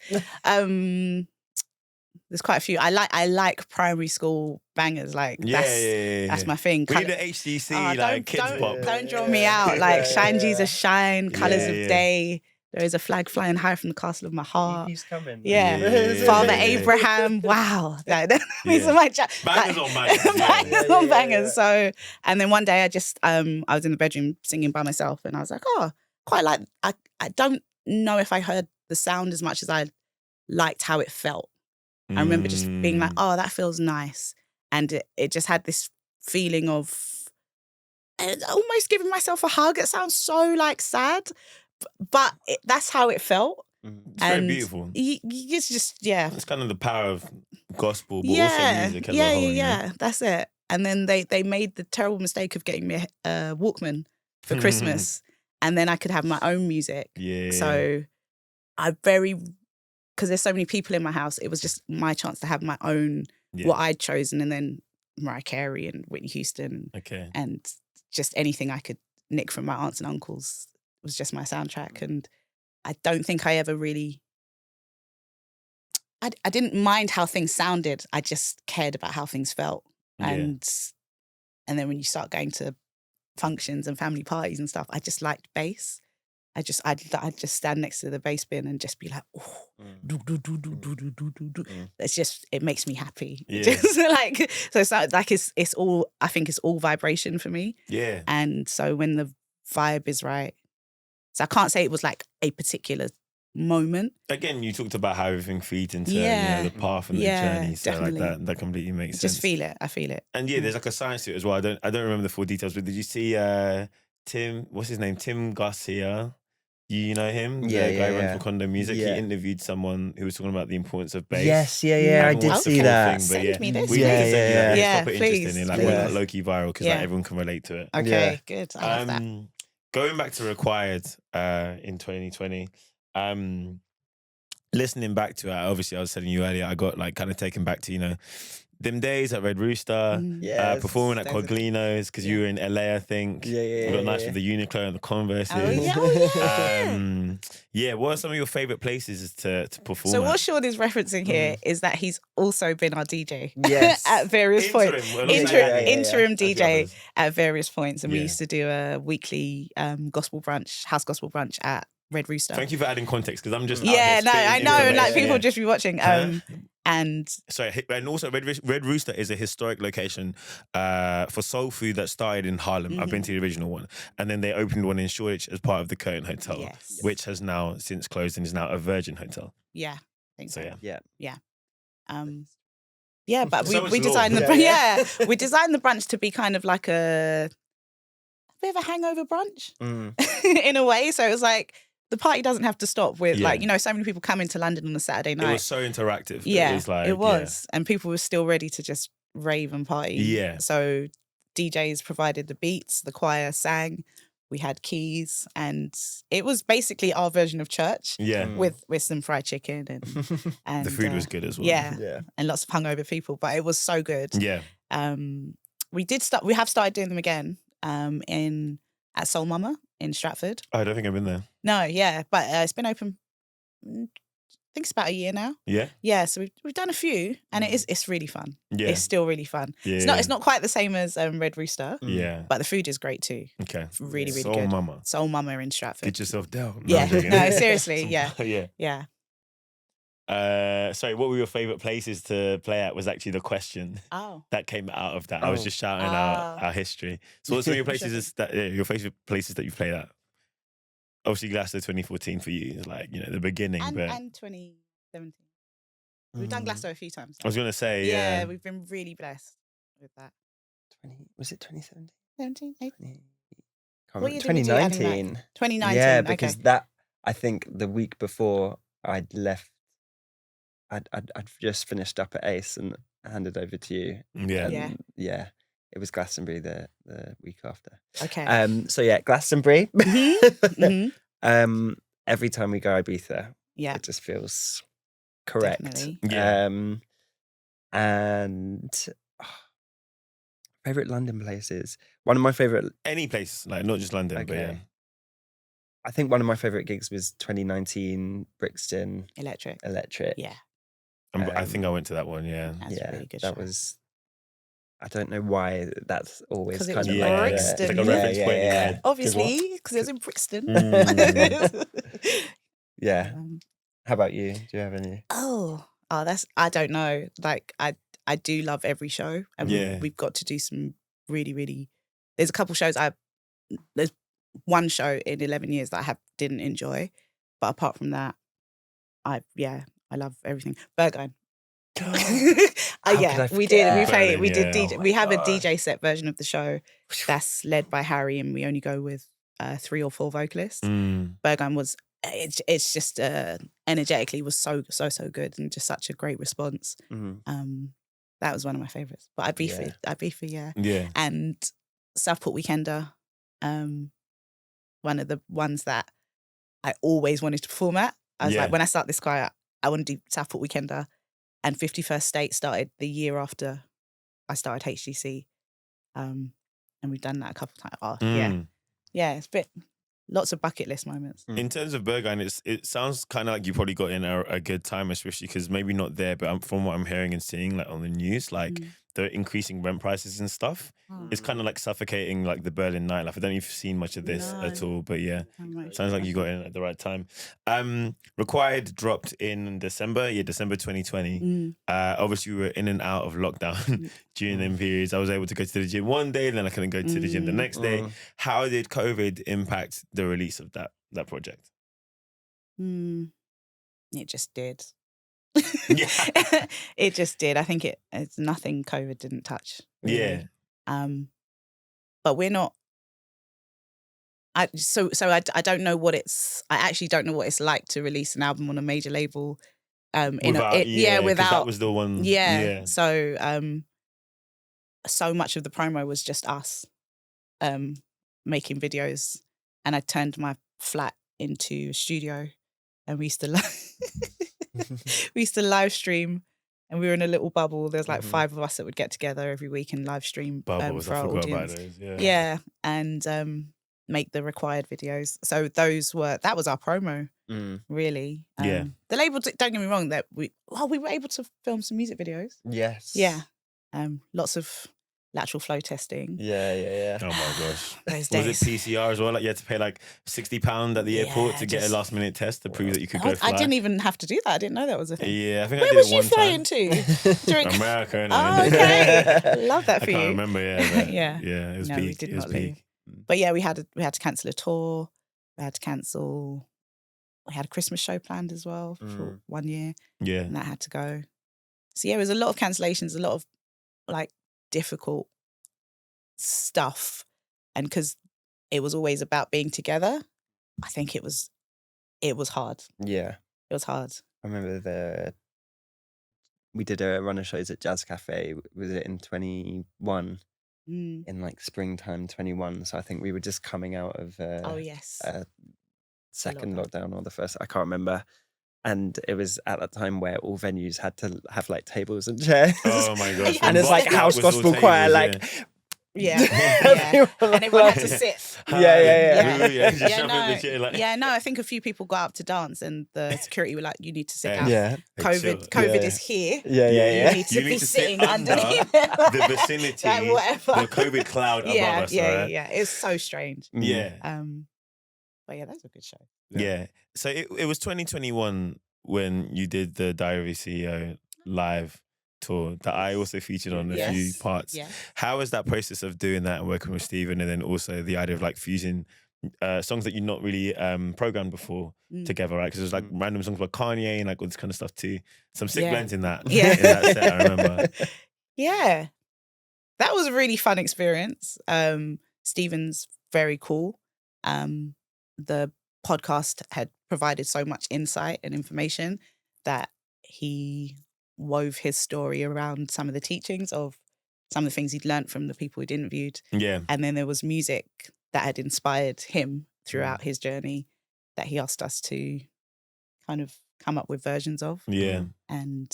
There's quite a few. I like primary school bangers. Like that's my thing. We need the HCC kids pop. Don't draw me out. Like Shine Jesus Shine, Colours of Day. There is a flag flying high from the castle of my heart. He's coming. Yeah. Father Abraham. Wow. These are my bangers on bangers. Bangers on bangers. So, and then one day I was in the bedroom singing by myself, and I was like, oh, quite like, I don't know if I heard the sound as much as I liked how it felt. I remember just being like, oh, that feels nice. And it just had this feeling of almost giving myself a hug. It sounds so like sad, but that's how it felt. It's very beautiful. It's just, It's kind of the power of gospel, but also music as a whole. Yeah, that's it. And then they made the terrible mistake of getting me a Walkman for Christmas. And then I could have my own music. Yeah. So because there's so many people in my house, it was just my chance to have my own, what I'd chosen. And then Mariah Carey and Whitney Houston, Okay. and just anything I could nick from my aunts and uncles was just my soundtrack. And I don't think I ever really. I didn't mind how things sounded. I just cared about how things felt. Yeah. And then when you start going to functions and family parties and stuff, I just liked bass. I'd just stand next to the bass bin and just be like, oh, do, do, do, do, do, do, do, do, do. It's just, it makes me happy. Yeah. Just like, so it's like, it's all, I think it's all vibration for me. Yeah. And so when the vibe is right, so I can't say it was like a particular moment. Again, you talked about how everything feeds into Yeah. the path and the Yeah, journey. So definitely. like that completely makes sense. Just feel it. I feel it. And yeah, there's like a science to it as well. I don't remember the full details, but did you see Tim? What's his name? Tim Garcia. You know him? Yeah, the guy who yeah. runs for Condo Music. Yeah. He interviewed someone who was talking about the importance of bass. Yes, yeah, And I did what's the see full that. thing, but Send me this, we please. need to send you that. Yeah, It's proper please, interesting. Like please. we're like low-key viral because Yeah. like everyone can relate to it. Okay, good. I love that. Going back to Rechoired in 2020, listening back to it, obviously I was telling you earlier, I got like kind of taken back to, them days at Red Rooster, Yes. performing at Definitely. Coglino's because you were in LA, I think. Yeah. We got nice with the Uniqlo and the Converse. Oh, yeah. Yeah, what are some of your favourite places to perform So at? what Seán is referencing here is that he's also been our DJ Yes. at various points. Interim, Interim As the DJ others. at various points. And we Yeah. used to do a weekly gospel brunch, house gospel brunch at Red Rooster. Thank you for adding context because I'm just out Yeah, here no, spitting I know. And like information, people yeah. just be watching. And Sorry, and also Red Rooster is a historic location for soul food that started in Harlem. I've been to the original one. And then they opened one in Shoreditch as part of the Curtin Hotel, Yes. which has now since closed and is now a Virgin Hotel. yeah, I think So so. yeah. Yeah, but So much we designed lore. the we designed the brunch to be kind of like a bit of a hangover brunch in a way. So it was like the party doesn't have to stop with Yeah. like, so many people come into London on a Saturday night. It was so interactive. Yeah, It was like, it was. And people were still ready to just rave and party. Yeah. So DJs provided the beats, the choir sang, we had keys, and it was basically our version of church Yeah. with some fried chicken and The food was good as well. Yeah, and lots of hungover people, but it was so good. Yeah. We have started doing them again at Soul Mama in Stratford. I don't think I've been there. No, yeah, but it's been open. I think it's about a year now. Yeah. Yeah, so we've done a few, and it's really fun. Yeah. It's still really fun. Yeah. It's not quite the same as Red Rooster, Yeah. but the food is great too. Okay. Really, really Soul good. Mama. Soul Mama in Stratford. Get yourself down. Yeah. I'm joking. No, seriously, yeah. Yeah. Yeah. Sorry, what were your favourite places to play at was actually the question Oh. that came out of that. I was just shouting out our history. So what's some of your places your favourite places that you've played at? Obviously Glastonbury 2014 for you is like, the beginning, And but 2017. We've done Glastonbury a few times. I was gonna say, yeah. We've been really blessed with that. Was it 2017? 17, 18? 20, What year did we do Adding Back? 2019. 2019. Yeah, because okay. that, I think the week before I'd left, I'd just finished up at Ace and handed over to you. Yeah. And yeah, it was Glastonbury the week after. Okay. So yeah, Glastonbury. Mhm. Every time we go Ibiza, Yeah. it just feels correct. Definitely. Yeah. And favorite London places. One of my favorite, Any place, like not just London, but yeah. Okay. I think one of my favorite gigs was 2019 Brixton Electric. Electric. Yeah. I think I went to that one, yeah. That's a really good that show. was. I don't know why that's always 'Cause it kind was of Yeah. like Brixton. It's like a reference point in your head. Obviously, because it was in Brixton. Yeah. How about you? Do you have any? I don't know. Like I do love every show, and Yeah. we've got to do some really, really. There's a couple shows there's one show in 11 years that I didn't enjoy, but apart from that, I love everything. Berghain. How could I We did. We forget? played. We Berlin, did yeah. DJ. Oh my We have a gosh. DJ set version of the show that's led by Harry, and we only go with 3 or 4 vocalists. Berghain was. It's just energetically was so good, and just such a great response. That was one of my favorites. But Ibiza, yeah. Yeah. And Southport Weekender, one of the ones that I always wanted to perform at. I was Yeah. like, when I start this choir, I want to do Southport Weekender. And 51st State started the year after I started HGC, and we've done that a couple of times. Oh, Mm. yeah, it's lots of bucket list moments. In terms of Berghain, it sounds kind of like you probably got in a good time, especially because maybe not there, but from what I'm hearing and seeing, like on the news, like the increasing rent prices and stuff, it's kind of like suffocating like the Berlin nightlife. I don't know if you've seen much of this at all, but yeah, sounds like you got in at the right time. Rechoired dropped in December 2020. Obviously, we were in and out of lockdown during them periods. I was able to go to the gym one day, then I couldn't go to the gym the next day. How did COVID impact the release of that project? It just did. Yeah. It just did. I think it's nothing COVID didn't touch. Really. Yeah. But we're not. I don't know what it's. I actually don't know what it's like to release an album on a major label. Without. That was the one. Yeah. So much of the promo was just us, making videos, and I turned my flat into a studio, and we used to live stream, and we were in a little bubble. There's like 5 of us that would get together every week and live stream for our audience. And make the Rechoired videos. So that was our promo, really. The label, don't get me wrong, that we were able to film some music videos. Yes. Yeah. Lots of lateral flow testing. Yeah. Oh my gosh. Those days. Was it PCR as well? Like you had to pay like £60 at the airport to get a last minute test to prove that you could go fly? I didn't even have to do that. I didn't know that was a thing. Yeah, I think Where I did was it you one flying time. to? America. Oh, okay. Love that for you. I can't remember, Yeah. Yeah, it was No, peak. we did It was not peak. leave. But yeah, we had to cancel a tour. We had a Christmas show planned as well for 1 year. Yeah. And that had to go. So yeah, it was a lot of cancellations, a lot of like difficult stuff. And because it was always about being together, I think it was hard. Yeah. It was hard. I remember we did a run of shows at Jazz Cafe. Was it in 21? In like springtime 21. So I think we were just coming out of second lockdown or the first, I can't remember. And it was at that time where all venues had to have like tables and chairs. Oh my gosh. And it's like house gospel choir, like Yeah. And everyone had to sit. I think a few people got up to dance and the security were like, you need to sit down. Yeah. COVID is here. Yeah. You need to be sitting underneath the vicinity, like whatever. the COVID cloud above us. Yeah. It was so strange. Yeah. But yeah, that was a good show. Yeah. So it was 2021 when you did the Diary of a CEO live tour that I also featured on a few parts. Yeah. How was that process of doing that and working with Stephen, and then also the idea of like fusing songs that you're not really programmed before together, right? Because there's like random songs by Kanye and like all this kind of stuff too. Some sick blends in that. Yeah. In that set, I remember. Yeah. That was a really fun experience. Stephen's very cool. The podcast had provided so much insight and information that he wove his story around some of the teachings of some of the things he'd learned from the people he'd interviewed. Yeah. And then there was music that had inspired him throughout his journey that he asked us to kind of come up with versions of. Yeah. And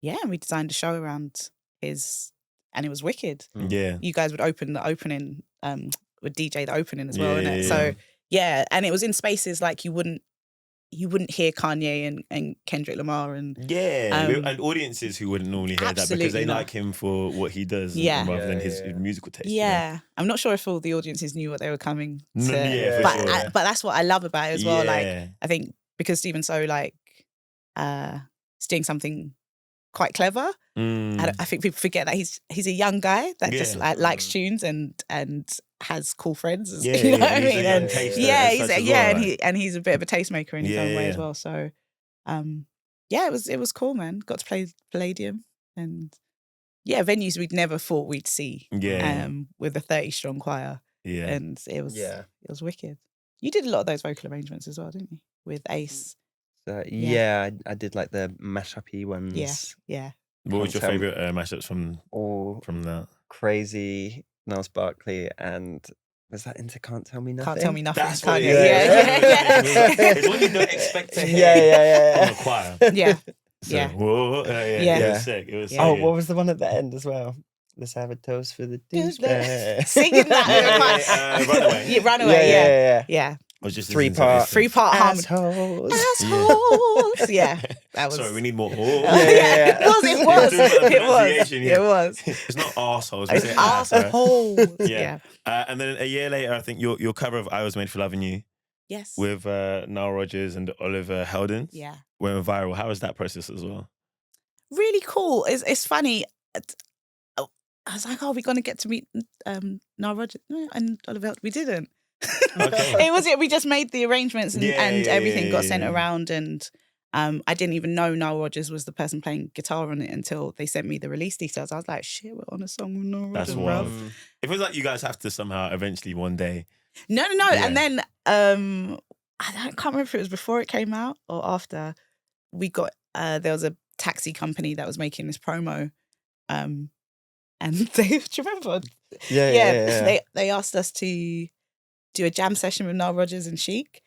we designed a show around his, and it was wicked. Yeah. You guys would open the opening, would DJ the opening as well, innit? So yeah, and it was in spaces like you wouldn't hear Kanye and Kendrick Lamar and and audiences who wouldn't normally hear that because they like him for what he does rather than his musical taste. Yeah, you know? I'm not sure if all the audiences knew what they were coming to, but that's what I love about it as well. Like I think because Stephen's so like he's doing something quite clever. I think people forget that he's a young guy that just like likes tunes and has cool friends. You know what I mean? And he's a bit of a tastemaker in his own way as well. So it was cool, man. Got to play Palladium and venues we'd never thought we'd see. With a 30-strong choir. Yeah. And it was wicked. You did a lot of those vocal arrangements as well, didn't you? With Ace. I did like the mashup-y ones. Yeah. What was your favourite mashups from that? Crazy, Niles Barkley, and was that into Can't Tell Me Nothing? Can't Tell Me Nothing. That's what it is. It's what you don't expect to hear from a choir. Yeah. So, whoa, it was sick. It was sick. Oh, what was the one at the end as well? let's have a toast for the Douchebag. douchebag. Singing that. Runaway. Yeah, Runaway, yeah. I was just Three-part. Three-part harmony. Assholes. Assholes. Yeah, that was. Sorry, we need more. Yeah, it was. It was. It's not arseholes. It's assholes. Yeah. And then a year later, I think your cover of I Was Made for Loving You Yes. with Nile Rodgers and Oliver Heldens Yeah. went viral. How was that process as well? Really cool. It's funny. I was like, we're going to get to meet Nile Rodgers and Oliver Heldens. We didn't. Okay. We just made the arrangements and, everything got sent around, and I didn't even know Nile Rodgers was the person playing guitar on it until they sent me the release details. I was like, shit, we're on a song with Nile Rodgers. That's wild. It feels like you guys have to somehow eventually one day. No. Yeah. And then I can't remember if it was before it came out or after. We got there was a taxi company that was making this promo, and they, do you remember? Yeah. They asked us to do a jam session with Nile Rodgers and Chic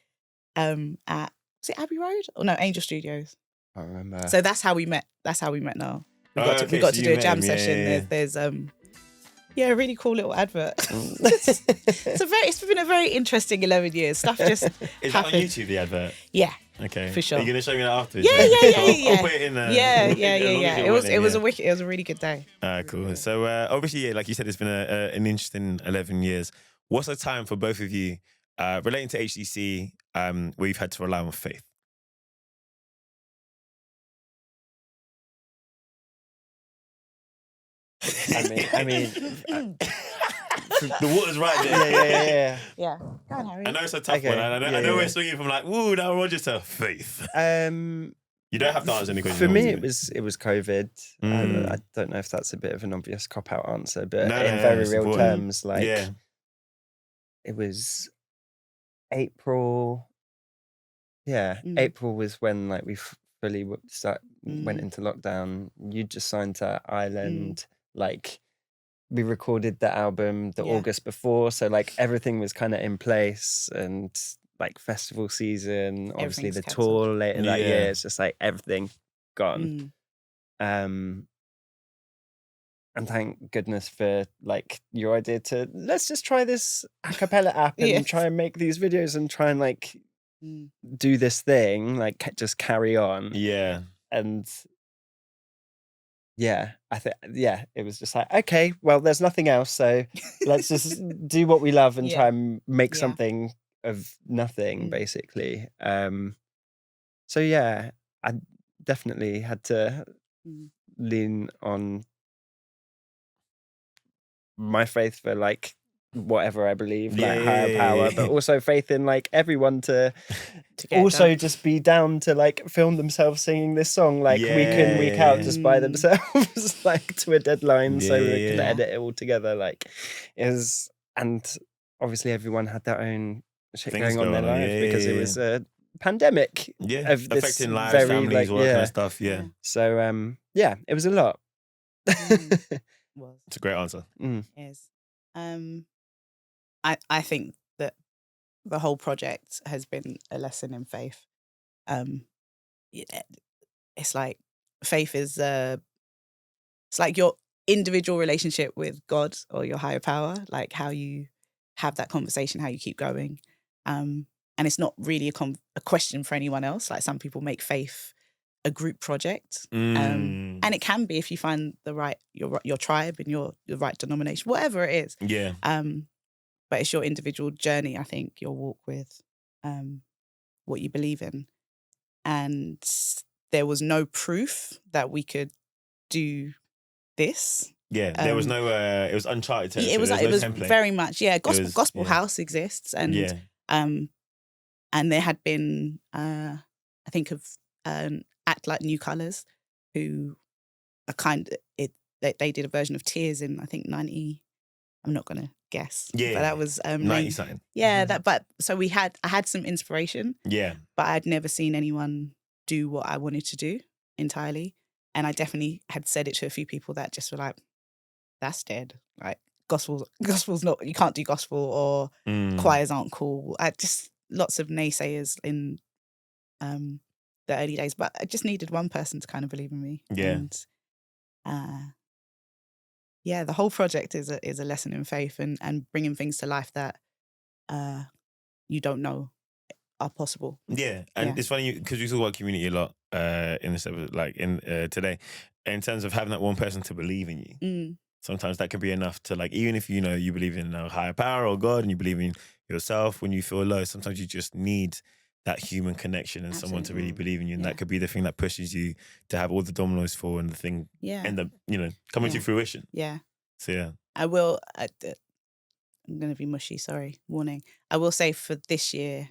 at, was it Abbey Road? Or no, Angel Studios. I remember. So that's how we met. That's how we met Nile. We got Okay, to so do you a jam met him, session. yeah. There's a really cool little advert. It's been a very interesting 11 years. Stuff just Is that on happened. YouTube, the advert? Yeah. Okay. For sure. Are you going to show me that afterwards? Yeah. I'll put it in there. Yeah. It was a really good day. Cool. So obviously, like you said, it's been an interesting 11 years. What's a time for both of you relating to HCC where you've had to rely on faith? I mean, the water's right there. yeah. Go on, Harry. I know it's a tough Okay. one. I know we're swinging from like, woo, now Rodgers to faith. You don't have to answer any questions. For me, it was COVID. Mm. I don't know if that's a bit of an obvious cop-out answer, but No, in very it's real important. terms, like it was April. Yeah, April was when like we fully went into lockdown. You just signed to Ireland. Like we recorded the album the August before, so like everything was kind of in place, and like festival season, obviously the tour later that year. It's just like everything gone. And thank goodness for like your idea to let's just try this a cappella app and try and make these videos and try and like do this thing, like just carry on. Yeah. And I think it was just like, okay, well, there's nothing else, so let's just do what we love and try and make something of nothing, basically. So I definitely had to lean on my faith for like whatever I believe, like higher power, but also faith in like everyone to also just be down to like film themselves singing this song like week in, week out, just by themselves, like to a deadline, so we can edit it all together. Like is, and obviously everyone had their own shit going on in their life because it was a pandemic. Of this affecting lives, very, families, like, all that kind of stuff. Yeah. So it was a lot. It's a great answer. Yes. I think that the whole project has been a lesson in faith. It's like faith is it's like your individual relationship with God or your higher power, like how you have that conversation, how you keep going. And it's not really a question for anyone else. Like some people make faith a group project, and it can be if you find the right your tribe and the right denomination, whatever it is. Yeah. But it's your individual journey. I think your walk with what you believe in, and there was no proof that we could do this. Yeah, there was no. It was uncharted territory. It was template. very much Gospel House exists, and there had been I think of Act Like New Colours, who are they did a version of Tears in I think 90. I'm not gonna guess. Yeah, but that was 90 something. Yeah, I had some inspiration. Yeah, but I'd never seen anyone do what I wanted to do entirely, and I definitely had said it to a few people that just were like, "That's dead." Like gospel's not. You can't do gospel, or choirs aren't cool. Just lots of naysayers in the early days, but I just needed one person to kind of believe in me. Yeah. And, the whole project is a lesson in faith and bringing things to life that you don't know are possible. Yeah, and it's funny because we talk about community a lot in this episode, like in today, in terms of having that one person to believe in you. Sometimes that can be enough to, like, even if you believe in a higher power or God and you believe in yourself, when you feel low, sometimes you just need that human connection and someone to really believe in you, and that could be the thing that pushes you to have all the dominoes fall and the thing end up coming to fruition. So I will. I'm going to be mushy. Sorry, warning. I will say for this year,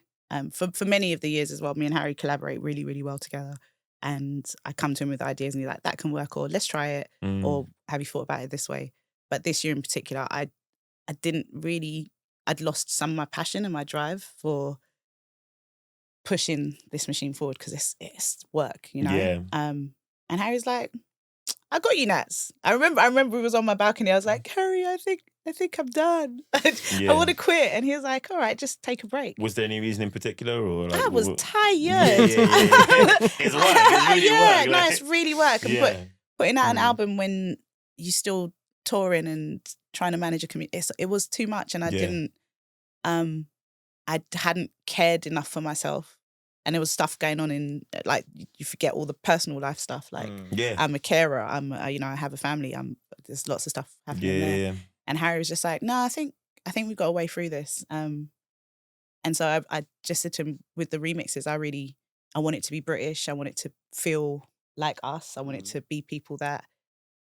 for many of the years as well, me and Harry collaborate really, really well together. And I come to him with ideas and he's like, that can work, or let's try it, or have you thought about it this way? But this year in particular, I didn't really, I'd lost some of my passion and my drive for pushing this machine forward because it's work, you know? Yeah. And Harry's like, I got you, Nats. I remember he was on my balcony. I was like, Harry, I think I'm done. I want to quit. And he was like, all right, just take a break. Was there any reason in particular, or like, I was tired. It's work. It's really work. No, it's really work. And putting out an album when you're still touring and trying to manage a community, it was too much, and I didn't. I hadn't cared enough for myself. And there was stuff going on in, like, you forget all the personal life stuff. Like, I'm a carer. I have a family. There's lots of stuff happening there. Yeah. And Harry was just like, no, I think we've got a way through this. And so I just said to him, with the remixes, I want it to be British. I want it to feel like us. I want it to be people that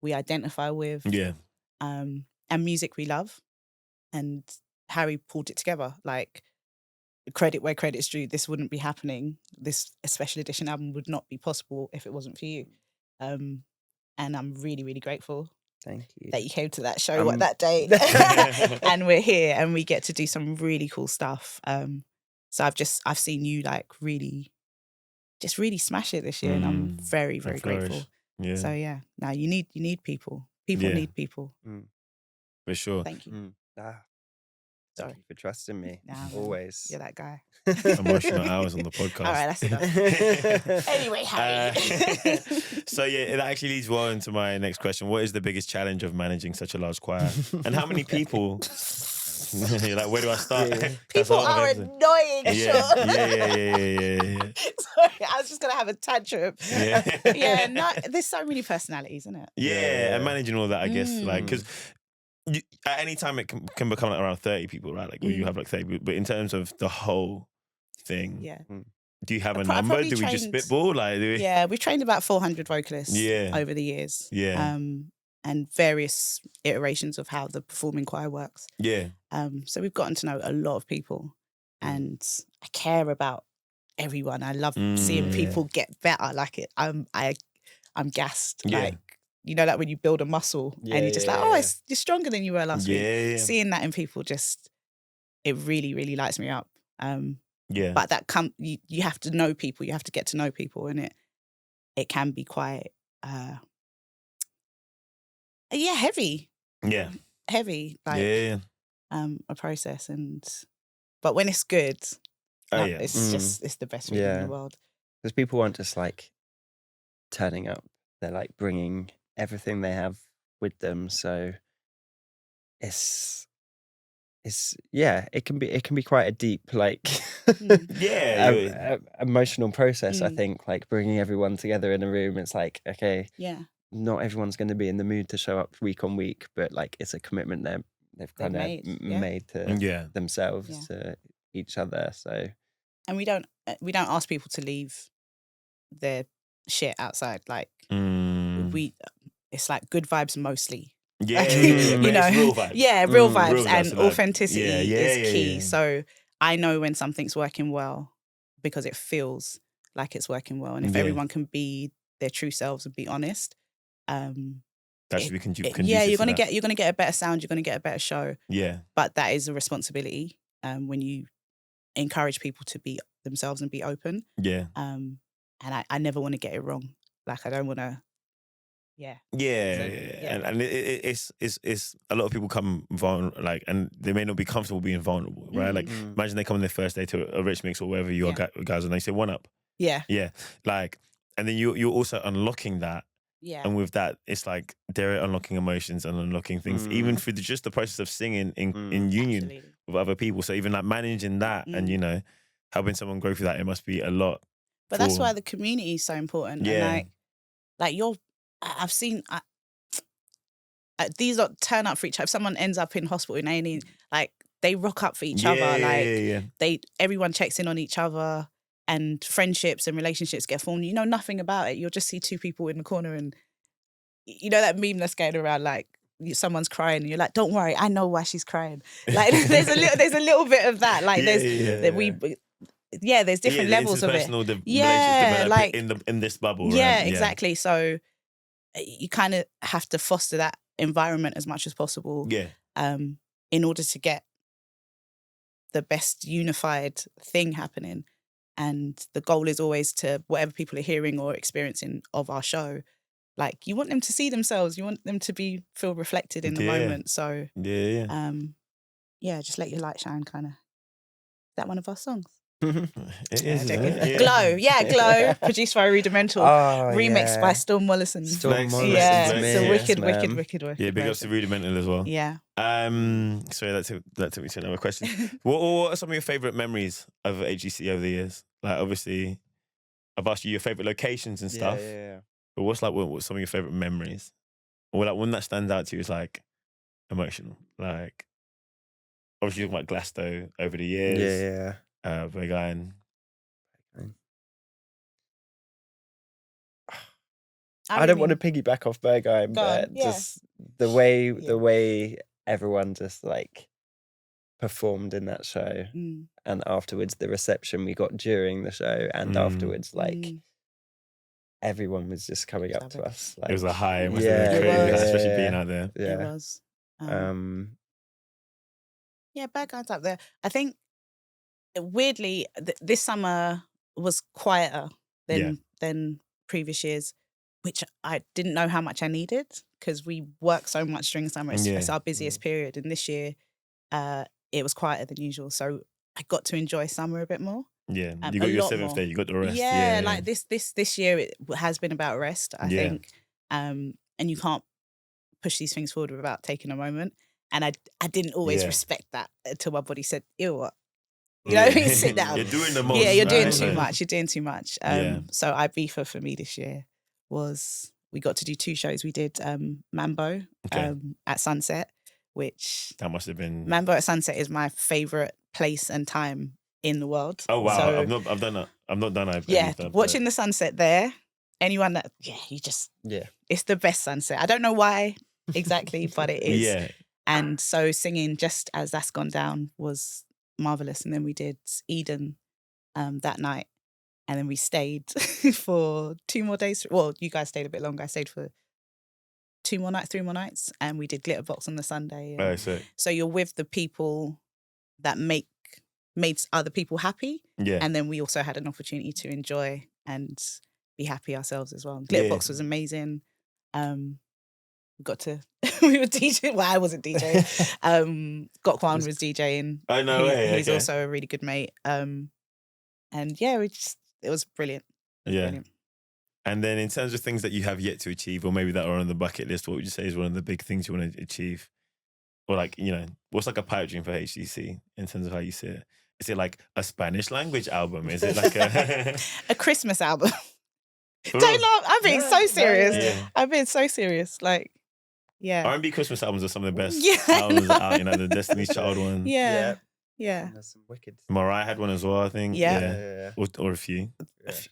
we identify with. Yeah. And music we love. And Harry pulled it together. Like, credit where credit's due, this wouldn't be happening. This special edition album would not be possible if it wasn't for you. And I'm really, really grateful. Thank you. That you came to that show that day. And we're here and we get to do some really cool stuff. So I've seen you like really smash it this year, and I'm very, very grateful. Yeah. So now you need people. People need people. For sure. Thank you. Thank you for trusting me. Nah, always. You're that guy. Emotional hours on the podcast. All right, that's enough. Anyway, Harry. So it actually leads well into my next question. What is the biggest challenge of managing such a large choir? And how many people? You're like, where do I start? Yeah. People are annoying, Yeah. Sorry, I was just gonna have a tantrum. No, there's so many personalities, isn't it? Yeah, and managing all that, I guess, like, because at any time it can become like around 30 people, right? Like, you have like 30, but in terms of the whole thing, do you have a number? Do we just spitball? Like, yeah, we've trained about 400 vocalists over the years. Yeah. And various iterations of how the performing choir works. Yeah. So we've gotten to know a lot of people, and I care about everyone. I love seeing people get better. Like, I'm gassed. Like, you know, like when you build a muscle and you're just you're stronger than you were last week. Seeing that in people it really, really lights me up. But that you have to know people. You have to get to know people, and it can be quite heavy. Yeah. Heavy. Like a process, but when it's good, it's the best feeling in the world. Because people aren't just like turning up; they're like bringing everything they have with them. So it can be quite a deep, like, emotional process. I think, like, bringing everyone together in a room. It's like, okay, not everyone's going to be in the mood to show up week on week, but like, it's a commitment they've kind of made to themselves, to each other. So, and we don't ask people to leave their shit outside. Like, it's like good vibes mostly. Yeah, you know, real vibes. Yeah, real vibes, real and vibes, authenticity is key. Yeah. So I know when something's working well because it feels like it's working well, and if everyone can be their true selves and be honest, that should be conducive. You're gonna get a better sound. You're gonna get a better show. Yeah, but that is a responsibility when you encourage people to be themselves and be open. Yeah, and I never want to get it wrong. Like, I don't want to. And it's a lot of people come vulnerable, like, and they may not be comfortable being vulnerable, right? Like, imagine they come on their first day to a rich mix or wherever you are guys, and they say one up. Yeah, like, and then you're also unlocking that Yeah. And with that, it's like they're unlocking emotions and unlocking things, even through just the process of singing in union Absolutely. with other people. So even like managing that and, you know, helping someone go through that, it must be a lot. But that's why the community is so important. Yeah. And like I've seen these lot turn up for each other. If someone ends up in hospital in A&E, like they rock up for each other. Like everyone checks in on each other, and friendships and relationships get formed. You know nothing about it. You'll just see two people in the corner, and you know that meme that's going around, like someone's crying and you're like, don't worry, I know why she's crying. Like there's a little bit of that. Like there's different levels of it. Like in this bubble. Yeah, right? exactly. So you kind of have to foster that environment as much as possible. Yeah. In order to get the best unified thing happening. And the goal is always to, whatever people are hearing or experiencing of our show, like you want them to see themselves, you want them to feel reflected in the moment. So just let your light shine, kind of. Is that one of our songs? It is. Glow, Glow, produced by Rudimental, remixed by Storm Mollison. It's a wicked. Yeah, big ups to Rudimental as well. Yeah. Sorry, that took me to another question. What are some of your favourite memories of HGC over the years? Like, obviously, I've asked you your favourite locations and stuff. Yeah. But what's some of your favourite memories? Or like one that stands out to you is like emotional. Like, obviously, you're talking about Glastonbury over the years. Yeah. Vegan. I don't want to piggyback off Bergheim, but just the way everyone just like performed in that show, and afterwards the reception we got during the show, and afterwards, like everyone was just coming up to us. Like, it was a high. It must have been crazy, especially being out there. Yeah, it was. Bergheim's up there. I think weirdly, this summer was quieter than previous years, which I didn't know how much I needed, because we work so much during the summer. It's our busiest period. And this year, it was quieter than usual. So I got to enjoy summer a bit more. Yeah, you got your seventh day, you got the rest. Like this year, it has been about rest, I think. And you can't push these things forward without taking a moment. And I didn't always respect that until my body said, ew, what? You know what I mean? Sit down. You're doing the most. Yeah, you're doing too much. You're doing too much. So Ibiza for me this year was, we got to do 2 shows. We did Mambo at Sunset, which... That must have been... Mambo at Sunset is my favourite place and time in the world. Oh, wow. So, I've done that. I'm not done. Watching the sunset there, anyone that... It's the best sunset. I don't know why exactly, but it is. Yeah. And so singing just as that's gone down was marvellous. And then we did Eden that night. And then we stayed for 2 more days. Well, you guys stayed a bit longer. I stayed for 3 more nights. And we did Glitterbox on the Sunday. So you're with the people that made other people happy. Yeah. And then we also had an opportunity to enjoy and be happy ourselves as well. Glitterbox was amazing. We were DJing. Well, I wasn't DJing. Gokwan was DJing. I know. He's also a really good mate. And it was brilliant. Brilliant. And then in terms of things that you have yet to achieve, or maybe that are on the bucket list, what would you say is one of the big things you want to achieve? Or like, you know, what's like a pipe dream for HGC in terms of how you see it? Is it like a Spanish language album? Is it like a Christmas album? Don't laugh. I'm being so serious. Yeah. I'm being so serious. Like, R&B Christmas albums are some of the best albums out. You know, the Destiny's Child one. Yeah. There's some wicked. Mariah had one as well, I think. Yeah. Or a few.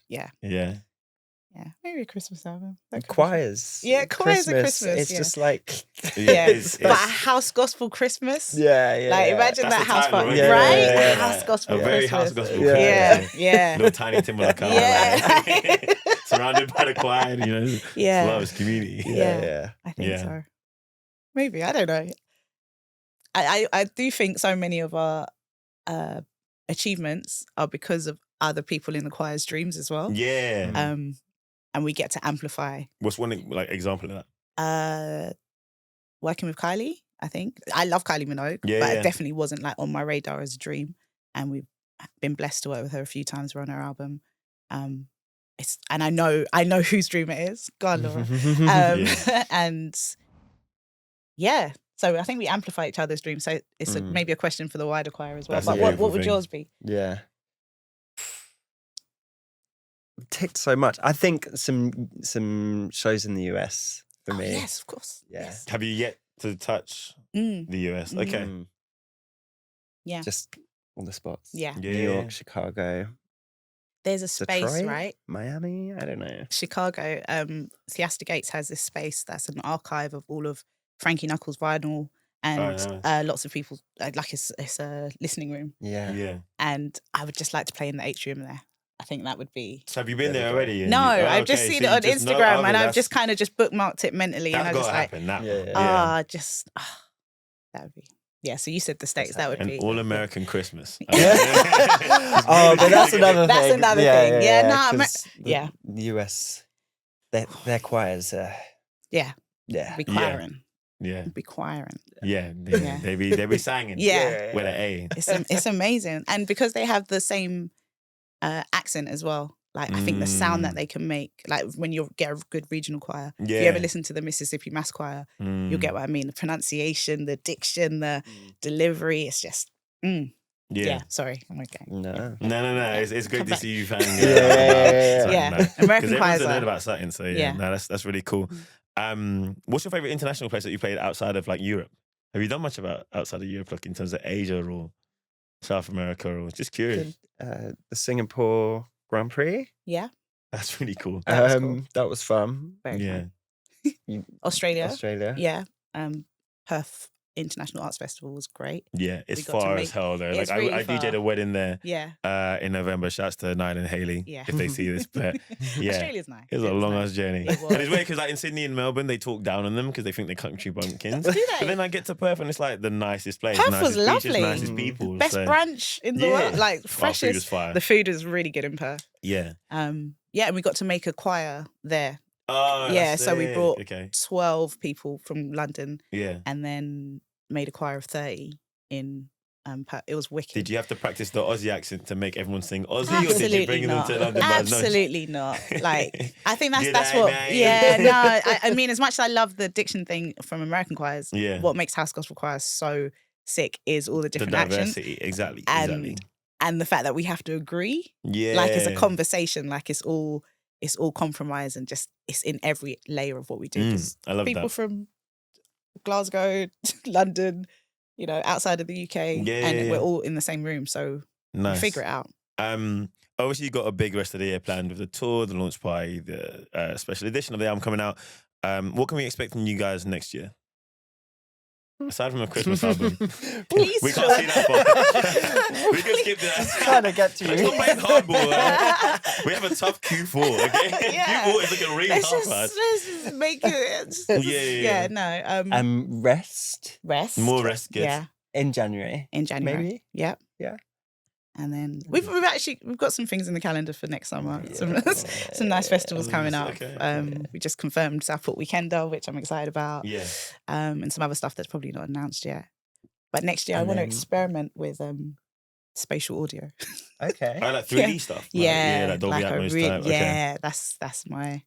Yeah. Maybe a Christmas album. Choirs. Yeah, choirs at Christmas. It's just like but a house gospel Christmas. Yeah. Like imagine That's that house title, party, right? A house gospel. A very Christmas. house gospel Christmas. Yeah. Little tiny Timber car. Yeah. Surrounded by the choir, you know. It's love, it's community. Yeah. I think so. Maybe, I don't know. I do think so many of our achievements are because of other people in the choir's dreams as well. Yeah. And we get to amplify. What's one like example of that? Working with Kylie, I think. I love Kylie Minogue, but it definitely wasn't like on my radar as a dream. And we've been blessed to work with her a few times. We're on her album. and I know whose dream it is. God, Laura. And yeah, so I think we amplify each other's dreams. So it's maybe a question for the wider choir as well. That's But what would yours be? Yeah. Ticked so much. I think some shows in the US for me. Yes, of course. Yeah. Yes. Have you yet to touch the US? Okay. Yeah. Just all the spots. Yeah. New York, Chicago. There's a space, Detroit? right? Miami? I don't know. Chicago. Theaster Gates has this space that's an archive of all of Frankie Knuckles' vinyl and lots of people, like it's a listening room. Yeah. Yeah. And I would just like to play in the atrium there. I think that would be... So have you been there already? No, I've just seen it on Instagram and I've just kind of just bookmarked it mentally. That's and I got just to like, happen. That that would be... Yeah, so you said the States, that would An be... all-American Christmas. Oh, but that's another thing. That's another thing. Yeah, no, the US, their choirs be choiring. Yeah. Be choiring. Yeah. They be singing. Yeah. With an A. It's amazing. And because they have the same accent as well, like I think the sound that they can make, like when you get a good regional choir, if you ever listen to the Mississippi Mass Choir, you'll get what I mean. The pronunciation, the diction, the delivery, it's just... Yeah, sorry. I'm okay. No. It's great to see you fan. American choirs heard about something, so that's really cool. What's your favorite international place that you played outside of like Europe? Have you done much about outside of Europe, like in terms of Asia or South America, or just curious? The Singapore Grand Prix. Yeah, that's really cool. That was fun. Very fun. Australia. Yeah. Perth International Arts Festival was great. Yeah, it's far as hell though. Like I DJ'd a wedding there. Yeah. In November. Shouts to Nile and Haley. Yeah. If they see this, but yeah, Australia's nice. It was a long ass journey. It was. And it's weird because like in Sydney and Melbourne they talk down on them because they think they're country bumpkins. Do they? But then I get to Perth and it's like the nicest place, Perth nicest was beaches, lovely. nicest people. Best brunch in the world, like freshest. Food was fire. The food was really good in Perth. Yeah. And we got to make a choir there. Oh, yeah. So we brought 12 people from London. Yeah. And then made a choir of 30 in it was wicked. Did you have to practice the Aussie accent to make everyone sing Aussie, Absolutely or did you bring them to London? Absolutely not. Like I think that's G'day, what. mate. Yeah, no. I mean, as much as I love the diction thing from American choirs, what makes house gospel choirs so sick is all the different the accents. diversity. Exactly. And the fact that we have to agree. Yeah. Like it's a conversation. Like it's all compromise and just it's in every layer of what we do. I love people that. from Glasgow, London, outside of the UK, and we're all in the same room, so we figure it out. Obviously, you got a big rest of the year planned with the tour, the launch party, the special edition of the album coming out. What can we expect from you guys next year? Aside from a Christmas album, please. We can't see that far. We can skip that. Trying to get to you. We're playing hardball. We have a tough Q4. Okay, Q4 is looking really hard. Let's just make it. No. Rest. More rest. Good. Yeah. In January. Maybe. Yeah. And then we've got some things in the calendar for next summer. Some nice festivals coming up. We just confirmed Southport Weekender, which I'm excited about. Yeah. And some other stuff that's probably not announced yet. But next year I want to experiment with spatial audio. Okay. I like 3D stuff. Like Dolby Atmos type. Yeah, that's my.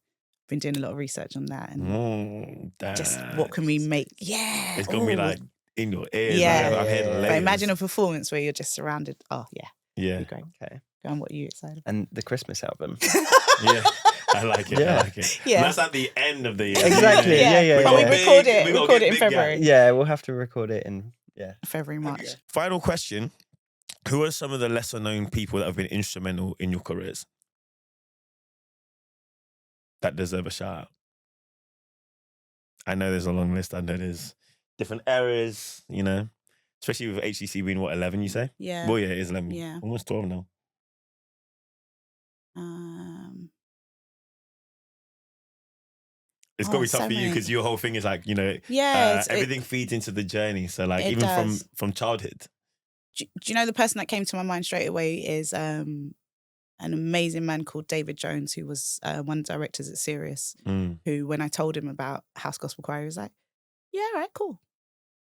Been doing a lot of research on that and just what can we make? Yeah, it's gonna be like in your ears. Yeah, I've heard layers. But imagine a performance where you're just surrounded. Oh yeah. Yeah. Great. Okay. Go on, what are you excited about? And the Christmas album. Yeah. I like it. Yeah. And that's at the end of the year. Exactly. Yeah. But we record it in February. Yeah, we'll have to record it in February, March. Okay. Final question. Who are some of the lesser known people that have been instrumental in your careers that deserve a shout out? I know there's a long list. I know there's different areas, especially with HCC being 11, you say? Yeah. Well, yeah, it is 11. Yeah. Almost 12 now. It's got to be tough for you because your whole thing is like, everything feeds into the journey. So like even from childhood. Do you know the person that came to my mind straight away is an amazing man called David Jones, who was one of the directors at Sirius, who when I told him about House Gospel Choir, he was like, yeah, all right, cool.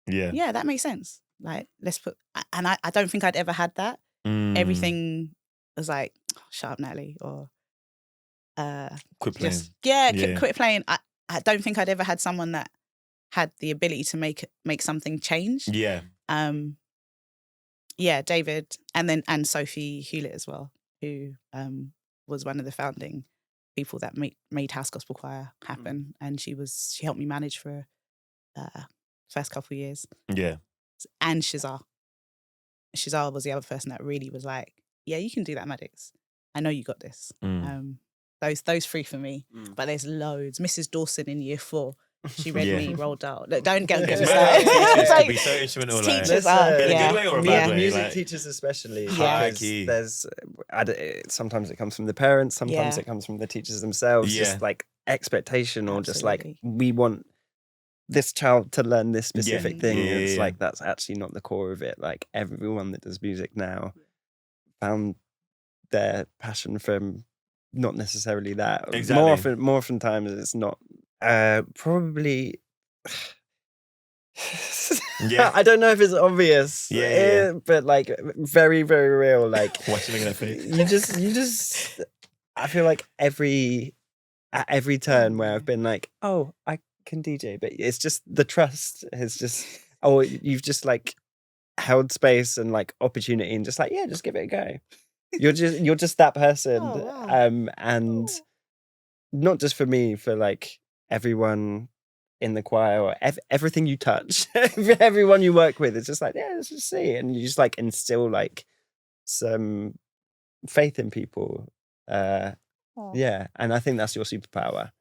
Yeah. Yeah, that makes sense. Like, let's put... And I don't think I'd ever had that. Everything was like, shut up, Natalie, or Quit playing. Quit playing. I don't think I'd ever had someone that had the ability to make something change. Yeah. David, and Sophie Hewlett as well, who was one of the founding people that made House Gospel Choir happen, and she helped me manage for first couple of years. Yeah. And Shazar was the other person that really was like, yeah, you can do that, Maddix. I know you got this. Those three for me, but there's loads. Mrs. Dawson in year 4. She read me rolled out. Look, don't get me started. Teachers could be so instrumental. Teachers are in a good way or a bad way. Music teachers especially. Key. There's sometimes it comes from the parents, sometimes it comes from the teachers themselves. Just like expectation, or just like we want this child to learn this specific thing. It's like that's actually not the core of it. Like everyone that does music now found their passion from not necessarily that. Exactly. More often times it's not. Probably. I don't know if it's obvious. But like very, very real. Like watching me in the face. You just. I feel like at every turn where I've been like, oh, I can DJ, but it's just the trust has just. Oh, you've just like held space and like opportunity and just like just give it a go. You're just that person. Oh, wow. And not just for me, for like everyone in the choir or everything you touch, everyone you work with, it's just like, let's just see. And you just like instill like some faith in people. And I think that's your superpower.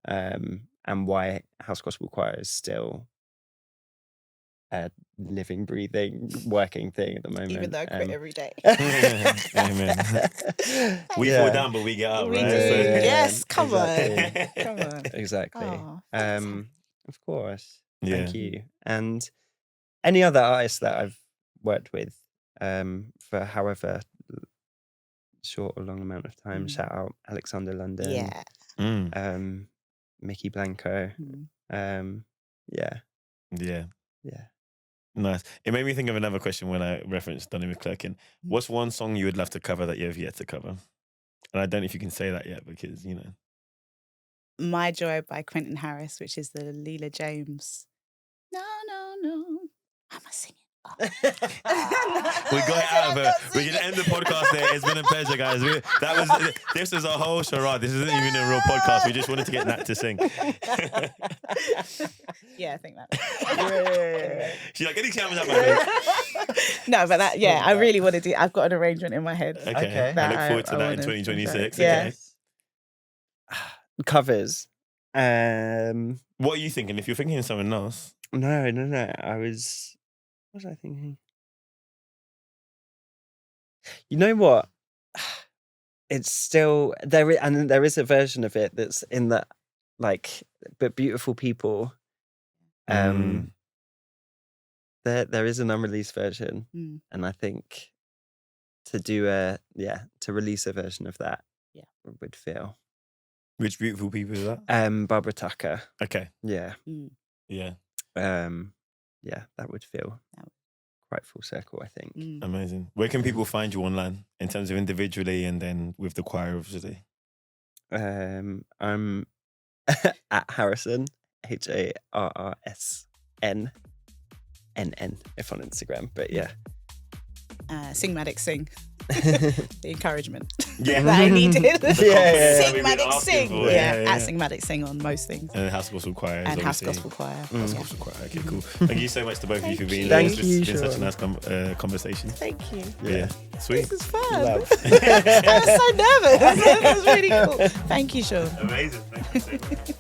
And why House Gospel Choir is still a living, breathing, working thing at the moment. Even though I quit every day. Amen. We fall down, but we get up, right? Yes, come on. Exactly. Oh, of course. Yeah. Thank you. And any other artists that I've worked with for however short or long amount of time, shout out Alexander London. Yeah. Mickey Blanco. Yeah. Nice. It made me think of another question when I referenced Donae'o McClurkin. What's one song you would love to cover that you have yet to cover? And I don't know if you can say that yet because, My Joy by Quentin Harris, which is the Leela James. No. I'm a singing. We got it out of her. We can end the podcast there. It's been a pleasure, guys. This was a whole charade. This isn't even a real podcast. We just wanted to get Nat to sing. Yeah, I think that. She's like, any cameras up my head? No, but I really want to do. I've got an arrangement in my head. Okay. I look forward to that in 2026. Yeah. Okay. Covers. What are you thinking? If you're thinking of something else. No. What was I thinking? You know what? It's still there, and there is a version of it that's in that, like, but beautiful people. There is an unreleased version, and I think to release a version of that, would feel. Which beautiful people is that? Barbara Tucker. Okay. Yeah. Yeah. That would feel quite full circle, I think. Amazing. Where can people find you online in terms of individually and then with the choir, obviously? I'm at Harrsn, HARRSNNN, if on Instagram. But yeah. Sing Maddix Sing. The encouragement that I needed. Sing Maddix Sing. At Sing Maddix Sing on most things. And House Gospel Choir. And House Gospel Choir. House Gospel Choir. Okay, cool. Thank you so much to both of you for being here. Thank you. It's been such a nice conversation. Thank you. Yeah. Sweet. This is fun. Love. I was so nervous. That was really cool. Thank you, Seán. Amazing. Thank you so much.